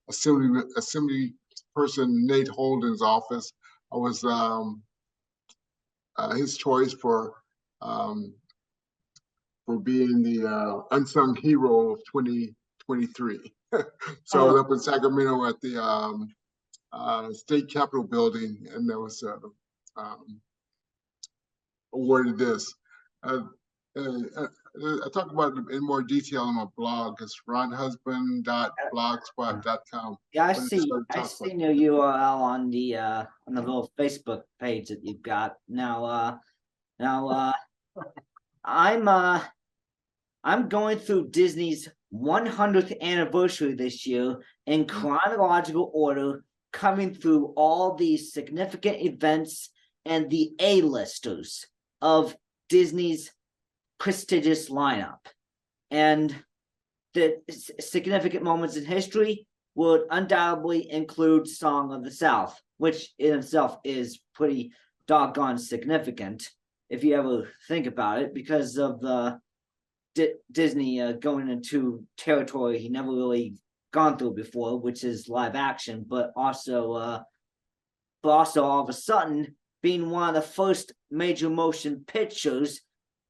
assembly person Nate Holden's office, I was his choice for being the unsung hero of 2023. So I was up in Sacramento at the state capitol building, and there was awarded this. I talk about it in more detail on my blog. It's ronhusband.blogspot.com. Yeah, I see your URL on the little Facebook page that you've got. Now I'm going through Disney's 100th anniversary this year in chronological order, coming through all the significant events and the A-listers of Disney's prestigious lineup. And the significant moments in history would undoubtedly include Song of the South, which in itself is pretty doggone significant if you ever think about it, because of the Disney going into territory he never really gone through before, which is live action, but also all of a sudden being one of the first major motion pictures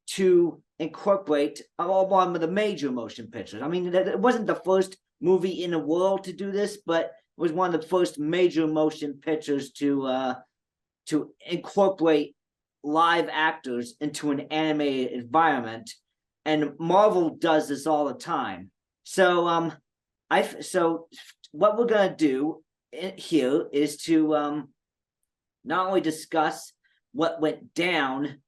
to incorporate one of the major motion pictures. I mean, it wasn't the first movie in the world to do this, but it was one of the first major motion pictures to incorporate live actors into an animated environment. And Marvel does this all the time. So so what we're gonna do here is to not only discuss what went down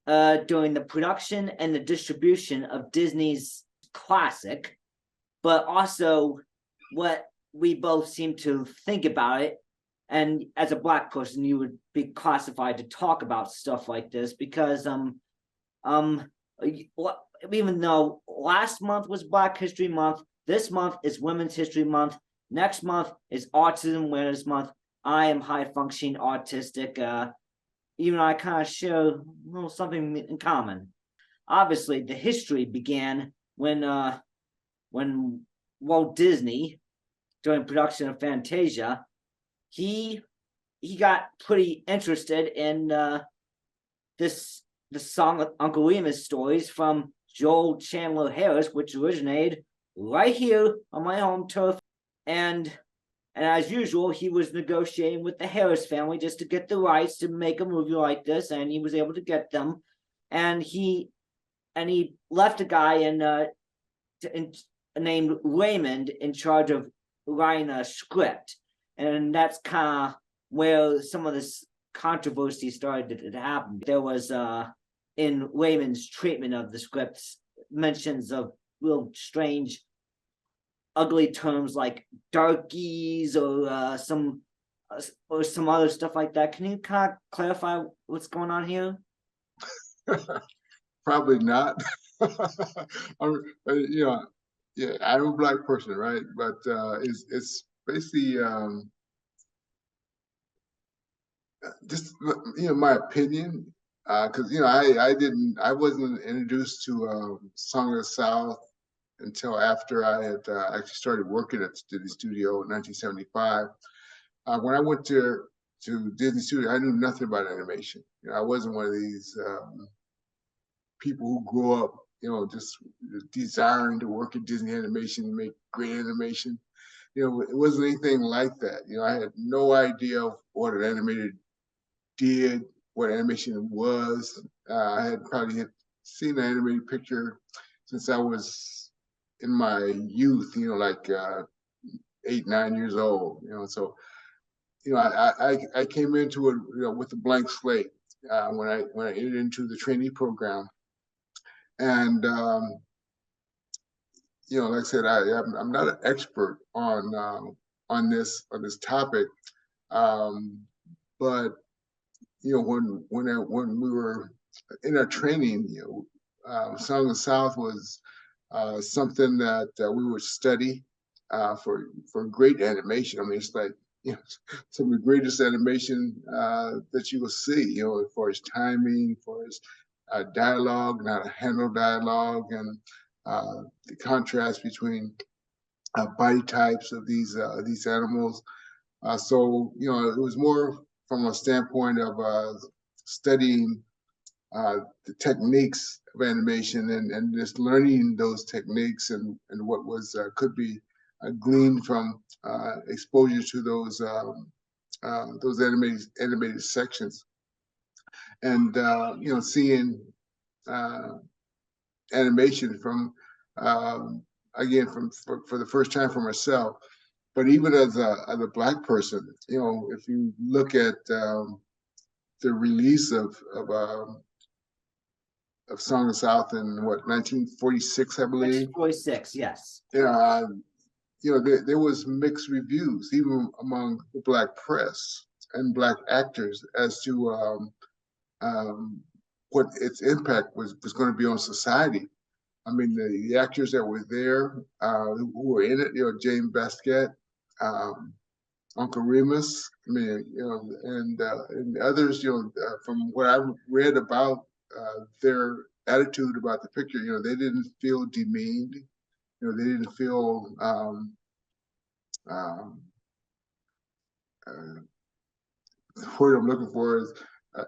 during the production and the distribution of Disney's classic, but also what we both seem to think about it. And as a Black person, you would be classified to talk about stuff like this, because even though last month was Black History Month, this month is Women's History Month, next month is Autism Awareness Month. I am high functioning autistic, even though I kind of share a little something in common. Obviously, the history began when Walt Disney, during production of Fantasia, he got pretty interested in the song of Uncle Remus stories from Joel Chandler Harris, which originated right here on my home turf. And as usual, he was negotiating with the Harris family just to get the rights to make a movie like this, and he was able to get them. And he left a guy named Raymond in charge of writing a script, and that's kind of where some of this controversy started to happen. There was in Raymond's treatment of the scripts mentions of real strange, ugly terms like darkies or some other stuff like that. Can you kind of clarify what's going on here? Probably not. I'm a Black person, right? But it's basically just my opinion, because I wasn't introduced to Song of the South until after I had actually started working at the Disney Studio in 1975. When I went to Disney Studio, I knew nothing about animation. I wasn't one of these people who grew up, just desiring to work at Disney Animation and make great animation. It wasn't anything like that. I had no idea what an animator did, what animation was. I had probably seen an animated picture since I was in my youth, like 8, 9 years old. So I came into it with a blank slate when I entered into the trainee program, and like I said, I'm not an expert on this topic, but when we were in our training, Song of the South was something that we would study for great animation. I mean, it's like some of the greatest animation that you will see. As far as timing, as far as dialogue, and how to handle dialogue, and the contrast between body types of these animals. So it was more from a standpoint of studying the techniques of animation and just learning those techniques and what was could be gleaned from exposure to those animated sections, and seeing animation from again for the first time for myself. But even as a Black person, if you look at the release of Song of the South in 1946, I believe. 46, yes. There was mixed reviews even among the Black press and Black actors as to what its impact was going to be on society. I mean, the actors that were there, who were in it, Jane Basquiat, Uncle Remus, I mean, and others, from what I read about their attitude about the picture, they didn't feel demeaned, they didn't feel the word I'm looking for is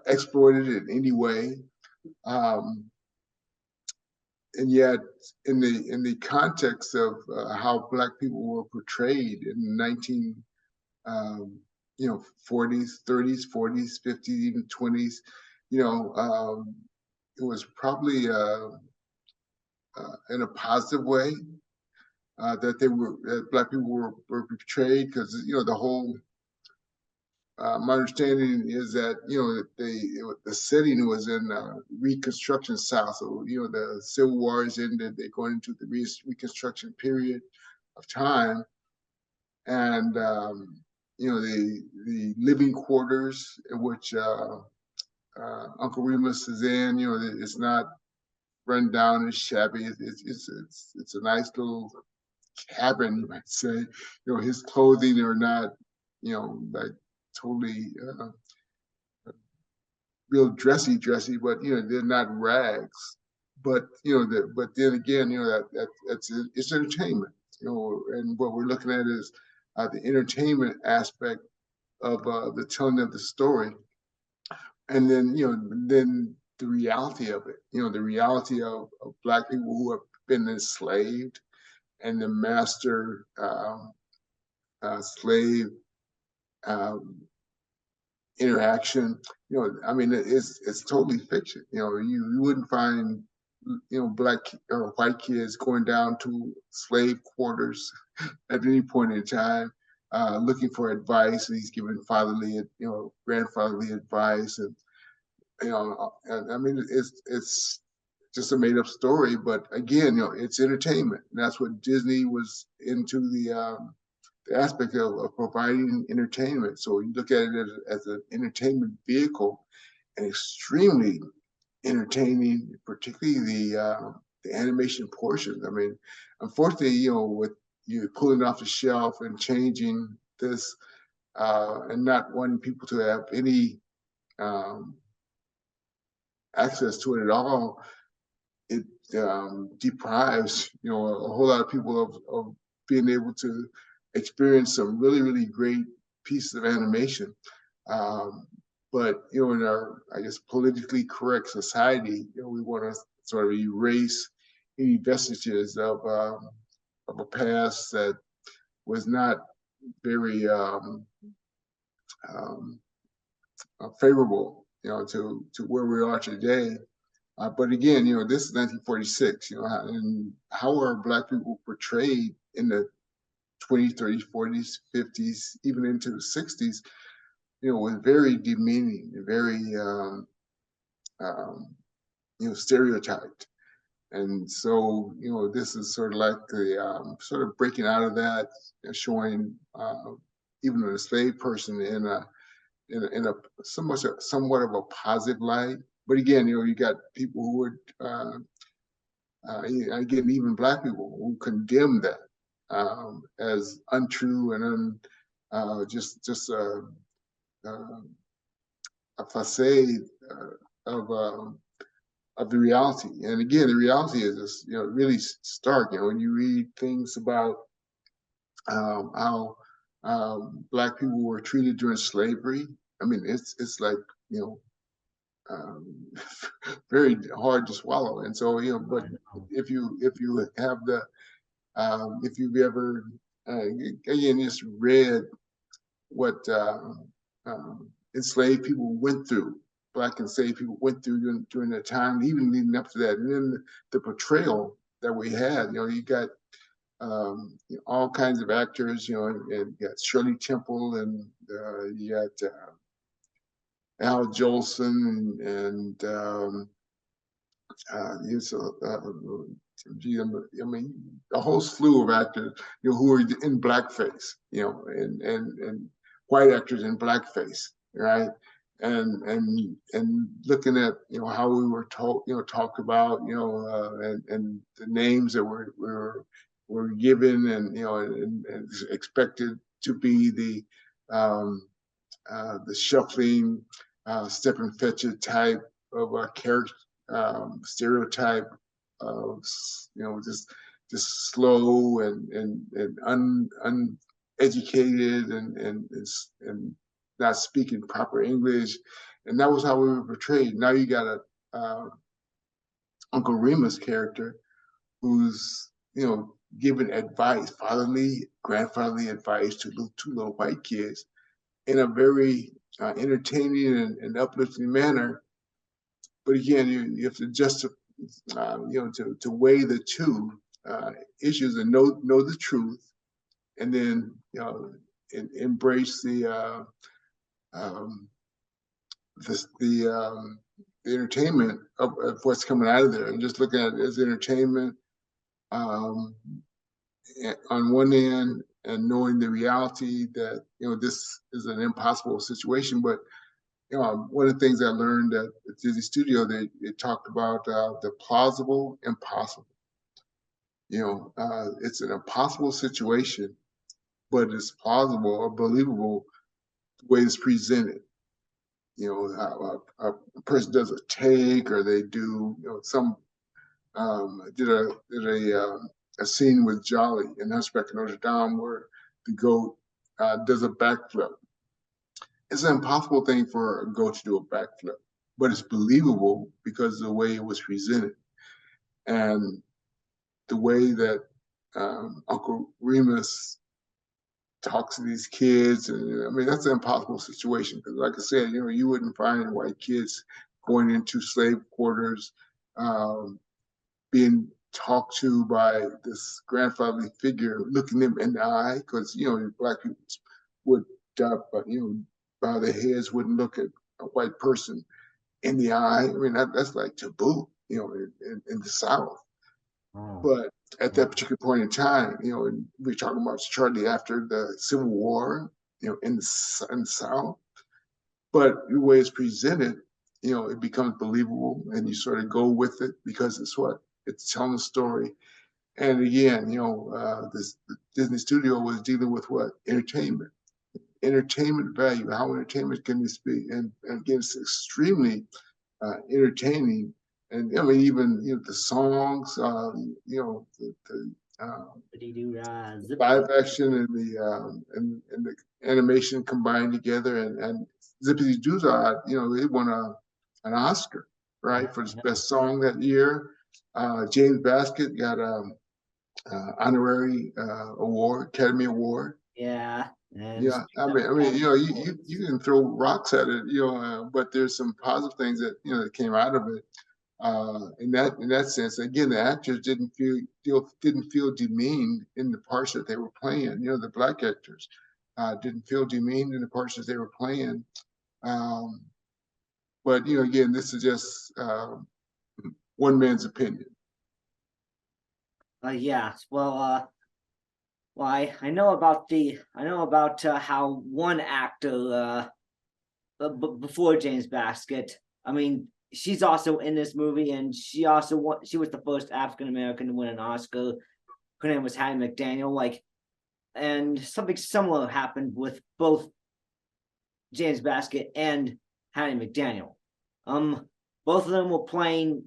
exploited in any way. And yet, in the context of how Black people were portrayed in the 40s, 30s, 40s, 50s, even 20s, it was probably in a positive way that Black people were portrayed, because the whole my understanding is that the setting was in Reconstruction South, so the Civil Wars ended, they're going into the Reconstruction period of time, and the living quarters in which Uncle Remus is in, it's not run down and shabby. It's a nice little cabin, you might say. His clothing are not like totally real dressy, but they're not rags. But but then again, it's entertainment. And what we're looking at is the entertainment aspect of the telling of the story, and then then the reality of it. The reality of Black people who have been enslaved, and the master slave interaction. I mean, it's totally fiction. You wouldn't find Black or white kids going down to slave quarters at any point in time looking for advice. And he's giving fatherly, grandfatherly advice, and and I mean, it's just a made up story. But again, it's entertainment. And that's what Disney was into, the aspect of providing entertainment. So you look at it as an entertainment vehicle, and extremely entertaining, particularly the animation portions. I mean, unfortunately, with you pulling it off the shelf and changing this, and not wanting people to have any access to it at all, it deprives a whole lot of people of being able to experience some really, really great pieces of animation. But in our, I guess, politically correct society, we want to sort of erase any vestiges of a past that was not very favorable, to where we are today. But again, this is 1946, and how are Black people portrayed in the 20s, 30s, 40s, 50s, even into the 60s, was very demeaning, very, stereotyped. And so, this is sort of like the sort of breaking out of that, showing even a slave person in a somewhat of a positive light. But again, you got people who would, again, even Black people who condemn that as untrue and just a facade of the reality. And again, the reality is this, really stark. When you read things about how Black people were treated during slavery, I mean, it's like, very hard to swallow. And so, but if you have the, if you've ever, again, just read what enslaved people went through, Black enslaved people went through during that time, even leading up to that, and then the portrayal that we had, you got all kinds of actors, and you got Shirley Temple, and you got Al Jolson, and I mean, a whole slew of actors, who were in blackface, and white actors in blackface, right? And looking at how we were told, talked about, and the names that were given, and and expected to be the shuffling, step and fetch it type of a character, stereotype of just slow and uneducated and not speaking proper English, and that was how we were portrayed. Now you got a Uncle Remus character who's giving advice, fatherly, grandfatherly advice to two little white kids in a very entertaining and uplifting manner. But again, you have to to weigh the two issues and know the truth, and then embrace the entertainment of what's coming out of there, and just looking at it as entertainment on one end, and knowing the reality that this is an impossible situation. But one of the things I learned at Disney Studio, they talked about the plausible impossible. It's an impossible situation, but it's plausible or believable the way it's presented. A person does a take, or they do, some did a scene with Jolly in Hunchback of Notre Dame where the goat does a backflip. It's an impossible thing for a goat to do a backflip, but it's believable because of the way it was presented and the way that Uncle Remus talks to these kids. And I mean, that's an impossible situation because, like I said, you wouldn't find white kids going into slave quarters, being talked to by this grandfatherly figure, looking them in the eye, because Black people would bow their heads, wouldn't look at a white person in the eye. I mean, that's like taboo, in the South. Oh. But at that particular point in time, and we're talking about shortly after the Civil War, in the South. But the way it's presented, it becomes believable, and you sort of go with it because it's telling a story. And again, Disney Studio was dealing with what? Entertainment value. How entertainment can this be? And again, it's extremely entertaining. And I mean, even the songs, live action and the animation combined together, and Zippity Doo Dah, they won an Oscar, right, for the best song that year. James Baskett got honorary award, Academy Award. Yeah. Yeah, I mean, you can throw rocks at it, but there's some positive things that that came out of it. In that sense, again, the actors didn't feel demeaned in the parts that they were playing. The black actors didn't feel demeaned in the parts that they were playing. But again, this is just one man's opinion. Yeah. Well, I know about how one actor before James Baskett. I mean, she's also in this movie, and she was the first African American to win an Oscar. Her name was Hattie McDaniel. And something similar happened with both James Baskett and Hattie McDaniel. Both of them were playing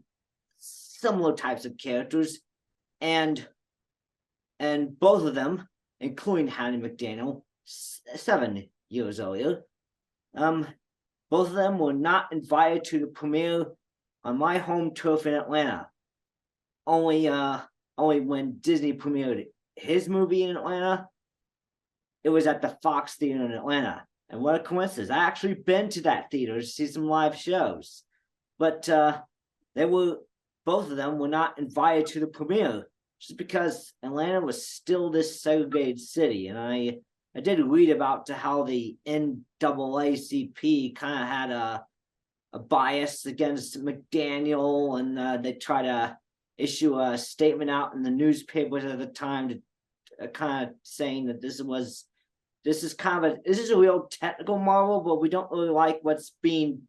similar types of characters, and both of them, including Hattie McDaniel, 7 years earlier, both of them were not invited to the premiere on my home turf in Atlanta. Only when Disney premiered his movie in Atlanta, it was at the Fox Theater in Atlanta. And what a coincidence. I actually been to that theater to see some live shows. But both of them were not invited to the premiere, just because Atlanta was still this segregated city. And I did read about how the NAACP kind of had a bias against McDaniel, and they tried to issue a statement out in the newspapers at the time to kind of saying that this is a real technical marvel, but we don't really like what's being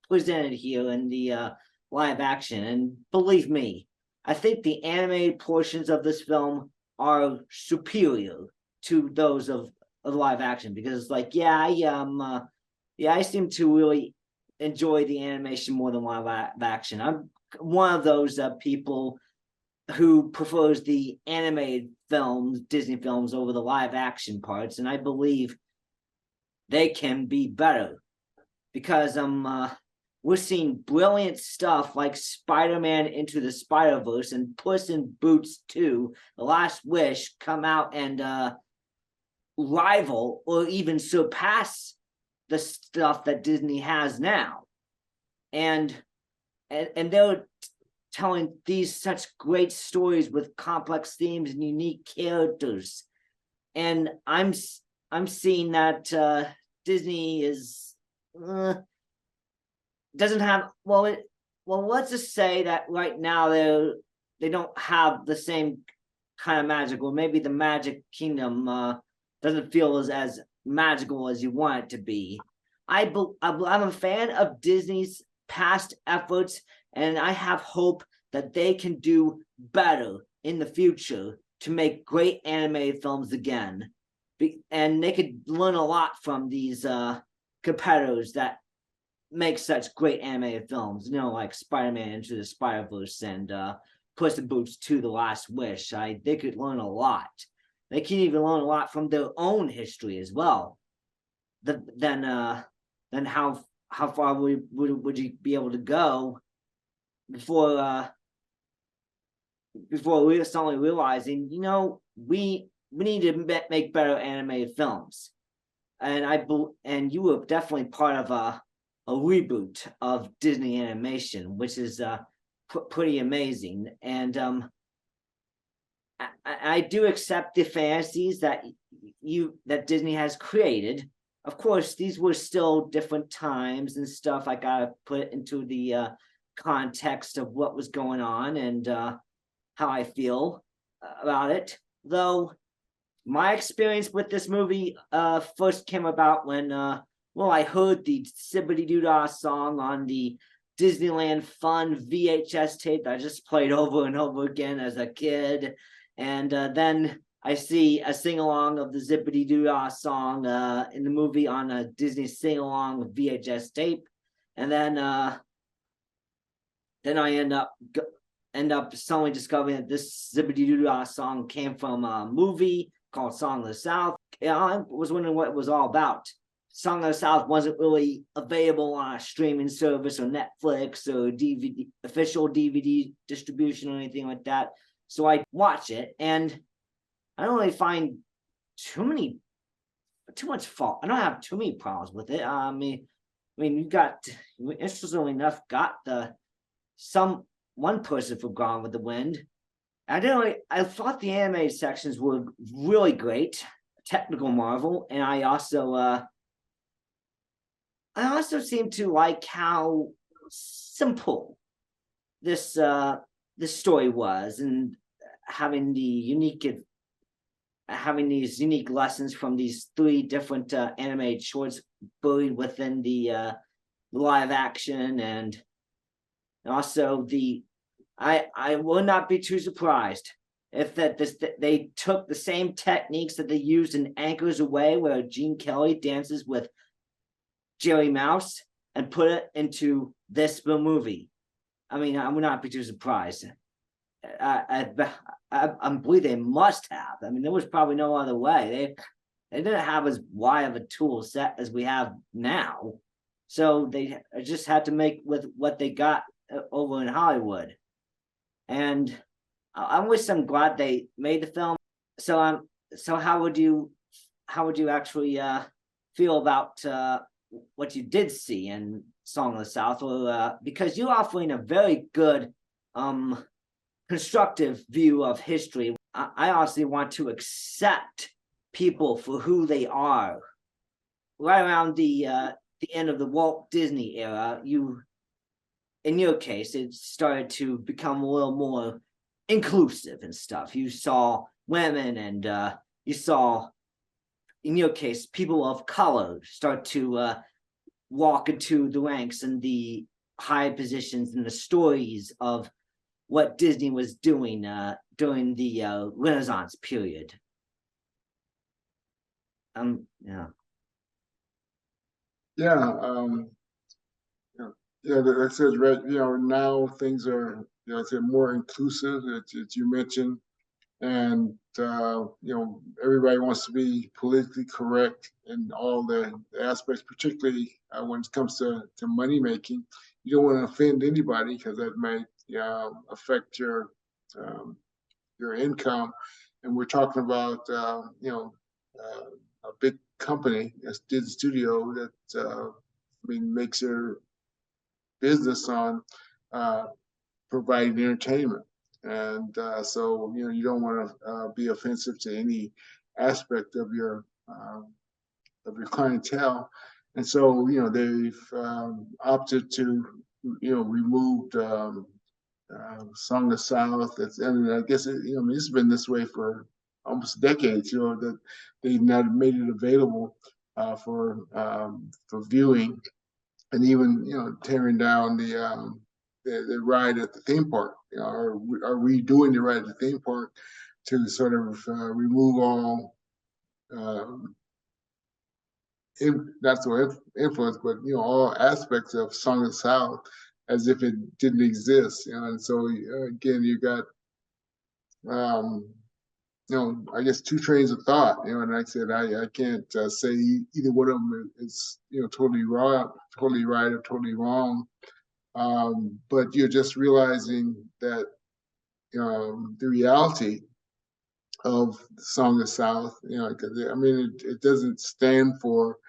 presented here in the live action. And believe me, I think the animated portions of this film are superior to those of live action, because I seem to really enjoy the animation more than live action. I'm one of those people who prefers the animated films, Disney films, over the live action parts, and I believe they can be better, because we're seeing brilliant stuff like Spider-Man Into the Spider-Verse and Puss in Boots 2, The Last Wish, come out and rival or even surpass the stuff that Disney has now. And they're telling these such great stories with complex themes and unique characters. And I'm seeing that Disney is doesn't have let's just say that right now they don't have the same kind of magic, or maybe the Magic Kingdom doesn't feel as magical as you want it to be. I'm a fan of Disney's past efforts, and I have hope that they can do better in the future to make great animated films again. And they could learn a lot from these competitors that make such great animated films, like Spider-Man Into the Spider-Verse and Puss in Boots 2, The Last Wish. They could learn a lot. They can even learn a lot from their own history as well. Then how far would you be able to go before we suddenly realizing, we need to make better animated films. And you were definitely part of a reboot of Disney animation, which is pretty amazing. And I do accept the fantasies that Disney has created. Of course, these were still different times and stuff. I gotta put it into the context of what was going on and how I feel about it. Though my experience with this movie first came about when I heard the Zippity Doo Dah song on the Disneyland Fun VHS tape that I just played over and over again as a kid. And then I see a sing along of the Zippity Doo Dah song in the movie on a Disney sing along VHS tape, and then I end up suddenly discovering that this Zippity Doo Dah song came from a movie called Song of the South. I was wondering what it was all about. Song of the South wasn't really available on a streaming service or Netflix or DVD, official DVD distribution or anything like that. So I watch it, and I don't really find too much fault. I don't have too many problems with it. I mean, you got, interestingly enough, got one person from Gone with the Wind. I thought the animated sections were really great, technical marvel, and I also seem to like how simple this story was, and having these unique lessons from these 3 different animated shorts buried within the live action, and also I will not be too surprised if they took the same techniques that they used in Anchors Away, where Gene Kelly dances with Jerry Mouse, and put it into this movie. I mean, I would not be too surprised. I believe they must have. I mean, there was probably no other way. They didn't have as wide of a tool set as we have now, so they just had to make with what they got over in Hollywood. And I'm glad they made the film. So how would you actually feel about what you did see in Song of the South? Or because you're offering a very good constructive view of history. I honestly want to accept people for who they are. Right around the end of the Walt Disney era, in your case, it started to become a little more inclusive and stuff. You saw women, and you saw, in your case, people of color start to walk into the ranks and the high positions and the stories of what Disney was doing during the Renaissance period. Yeah. Yeah, that says, right, now things are, it's more inclusive, as you mentioned, and everybody wants to be politically correct in all the aspects, particularly when it comes to money making. You don't want to offend anybody, because that might affect your income. And we're talking about a big company, as Disney Studio, that makes their business on providing entertainment. And so you don't want to be offensive to any aspect of your clientele. And so they've opted to remove Song of the South. And I guess it's been this way for almost decades. That they've now made it available for viewing, and even tearing down the ride at the theme park, or redoing the ride at the theme park to sort of remove all not so influence, but all aspects of Song of the South as if it didn't exist. And so again, you got I guess 2 trains of thought. And like I said, I can't say either one of them is totally wrong, totally right, or totally wrong. But you're just realizing that the reality of the Song of the South, because it doesn't stand for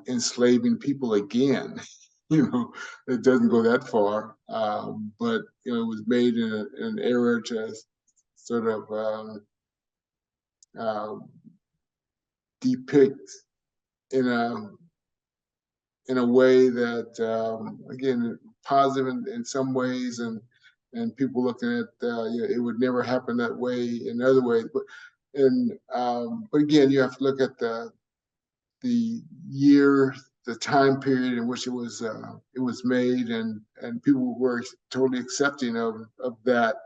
enslaving people again. It doesn't go that far. But it was made in an era to sort of depict in a way that again, positive in some ways, and people looking at it would never happen that way in other ways. But again, you have to look at the year, the time period in which it was made, and people were totally accepting of that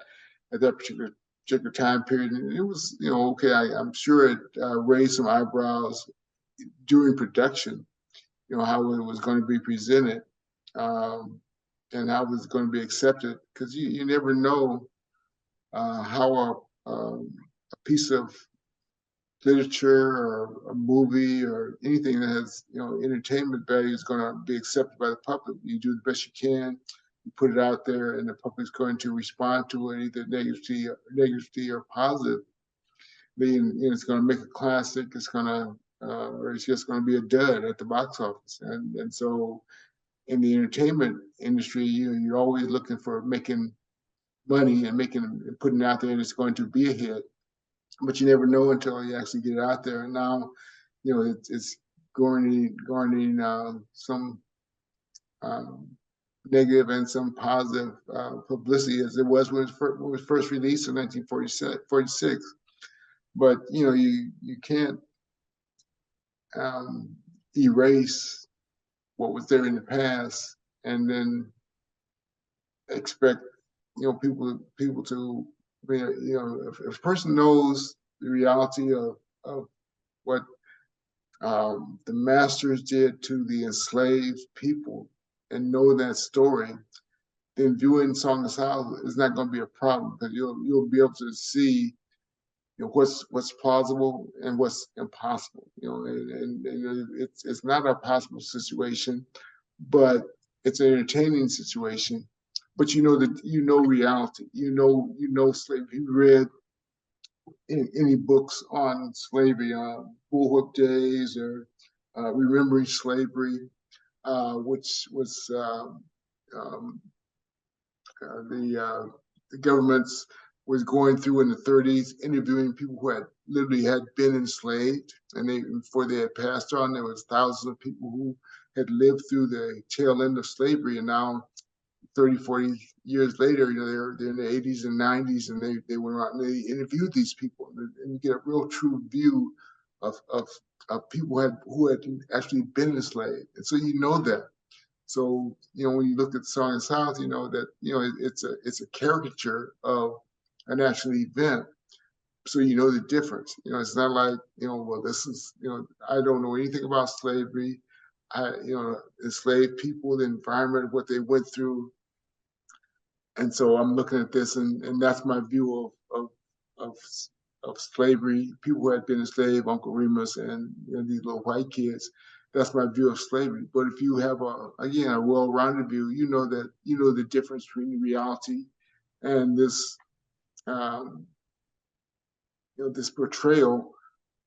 at that particular particular time period, and it was, okay. I'm sure it raised some eyebrows during production, how it was going to be presented, and how it was going to be accepted, because you never know how a piece of literature or a movie or anything that has entertainment value is going to be accepted by the public. You do the best you can, you put it out there, and the public's going to respond to it either negatively or positive. Then it's going to make a classic. It's going to or it's just going to be a dud at the box office. And so in the entertainment industry, you're always looking for making money and putting it out there, and it's going to be a hit. But you never know until you actually get it out there. And now, it's garnering some negative and some positive publicity, as it was when it was first released in 1946. But you can't erase what was there in the past and then expect people to, if a person knows the reality of what the masters did to the enslaved people and know that story, then viewing Song of South is not going to be a problem, because you'll be able to see what's plausible and what's impossible. And it's not a possible situation, but it's an entertaining situation. But that reality. Slavery. You read any books on slavery, Bullwhip Days or Remembering Slavery, which was the governments was going through in the 30s, interviewing people who had literally been enslaved, and before they had passed on, there was thousands of people who had lived through the tail end of slavery, and now 30, 40 years later, they're in the 80s and 90s, and they went out and they interviewed these people, and you get a real true view of people who had actually been enslaved, and so that. So when you look at Song of the South, that it's a caricature of an actual event. So the difference. It's not like well, this is I don't know anything about slavery. Enslaved people, the environment, what they went through. And so I'm looking at this, and that's my view of slavery. People who had been enslaved, Uncle Remus, and these little white kids. That's my view of slavery. But if you have a well-rounded view, the difference between the reality and this this portrayal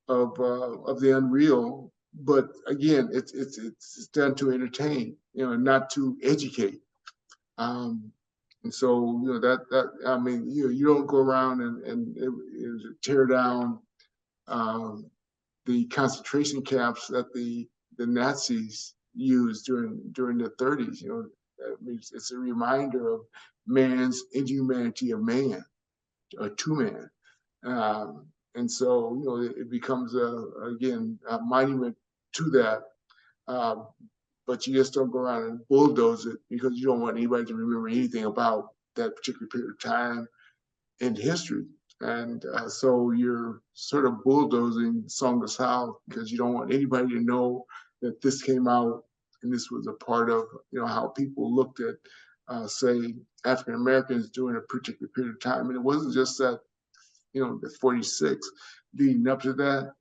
of the unreal. But again, it's done to entertain, not to educate. And so, you don't go around and tear down the concentration camps that the Nazis used during the 30s. It's a reminder of man's inhumanity of man, to man. And so, it becomes a monument to that. But you just don't go around and bulldoze it, because you don't want anybody to remember anything about that particular period of time in history. And so you're sort of bulldozing Song of the South, because you don't want anybody to know that this came out and this was a part of how people looked at, say, African Americans during a particular period of time. And it wasn't just that, the 46, leading up to that,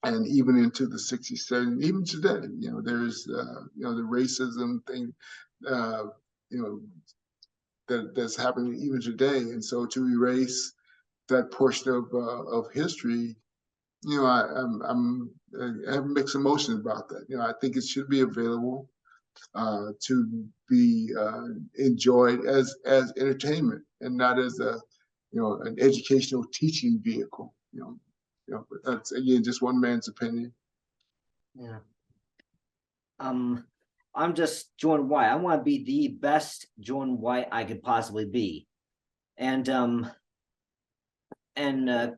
and even into the 60s, 70s, even today, there's the racism thing, that's happening even today. And so to erase that portion of history, I have mixed emotions about that. I think it should be available to be enjoyed as entertainment, and not as an educational teaching vehicle. But that's, again, just one man's opinion. Yeah. I'm just Jordan White. I want to be the best Jordan White I could possibly be, and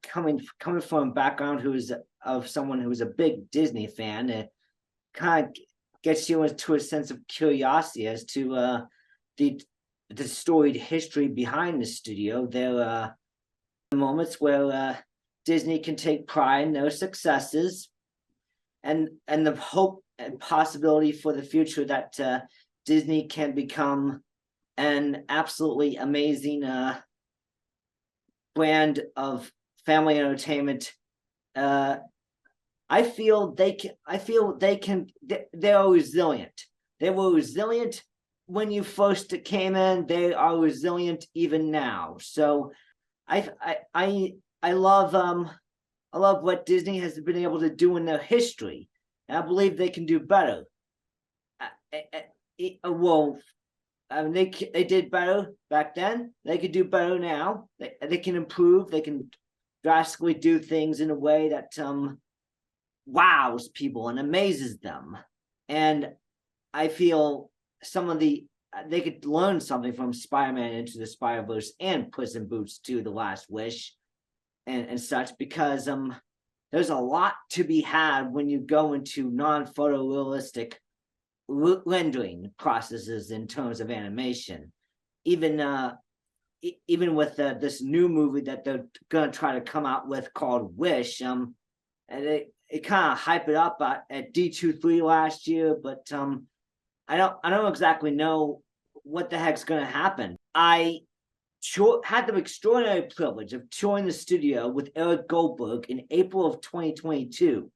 coming from a background of someone who's a big Disney fan, it kind of gets you into a sense of curiosity as to the storied history behind the studio. moments where Disney can take pride in their successes, and the hope and possibility for the future that Disney can become an absolutely amazing brand of family entertainment. I feel they can. They are resilient. They were resilient when you first came in. They are resilient even now. So I love what Disney has been able to do in their history, and I believe they can do better. Well, I mean, they did better back then. They could do better now. They can improve. They can drastically do things in a way that wows people and amazes them. And I feel they could learn something from Spider-Man Into the Spider-Verse and Puss in Boots 2: The Last Wish and such, because there's a lot to be had when you go into non-photorealistic rendering processes in terms of animation. Even with this new movie that they're gonna try to come out with called Wish, and it kind of hyped it up at D23 last year, but I don't exactly know what the heck's gonna happen. I had the extraordinary privilege of touring the studio with Eric Goldberg in April of 2022,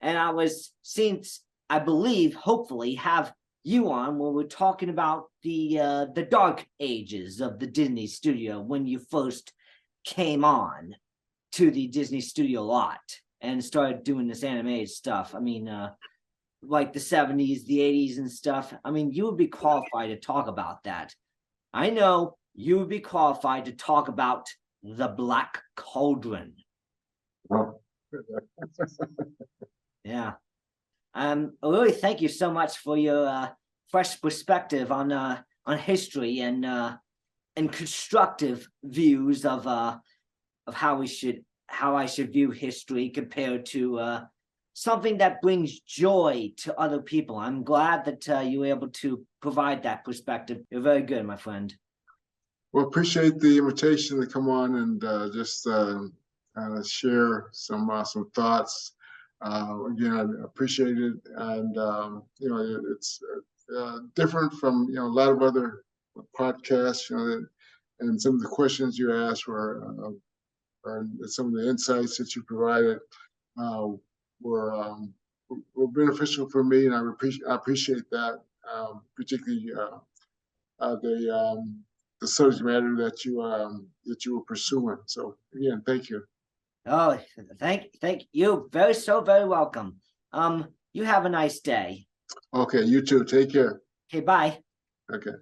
and I was seeing, I believe, hopefully have you on when we're talking about the dark ages of the Disney studio when you first came on to the Disney studio lot and started doing this animated stuff. I mean, like the 70s, the 80s and stuff. I mean, you would be qualified to talk about that. I know you would be qualified to talk about the Black Cauldron. Oh. Yeah. Really, thank you so much for your fresh perspective on history and constructive views of how I should view history compared to something that brings joy to other people. I'm glad that you were able to provide that perspective. You're very good, my friend. Well, appreciate the invitation to come on and just share some thoughts. Again, I appreciate it, and it's different from a lot of other podcasts. And some of the questions you asked were, or some of the insights that you provided were beneficial for me, and I appreciate that, particularly the subject matter that you were pursuing. So again, thank you. Oh, thank you. Very welcome. You have a nice day. Okay, you too. Take care. Okay, bye. Okay.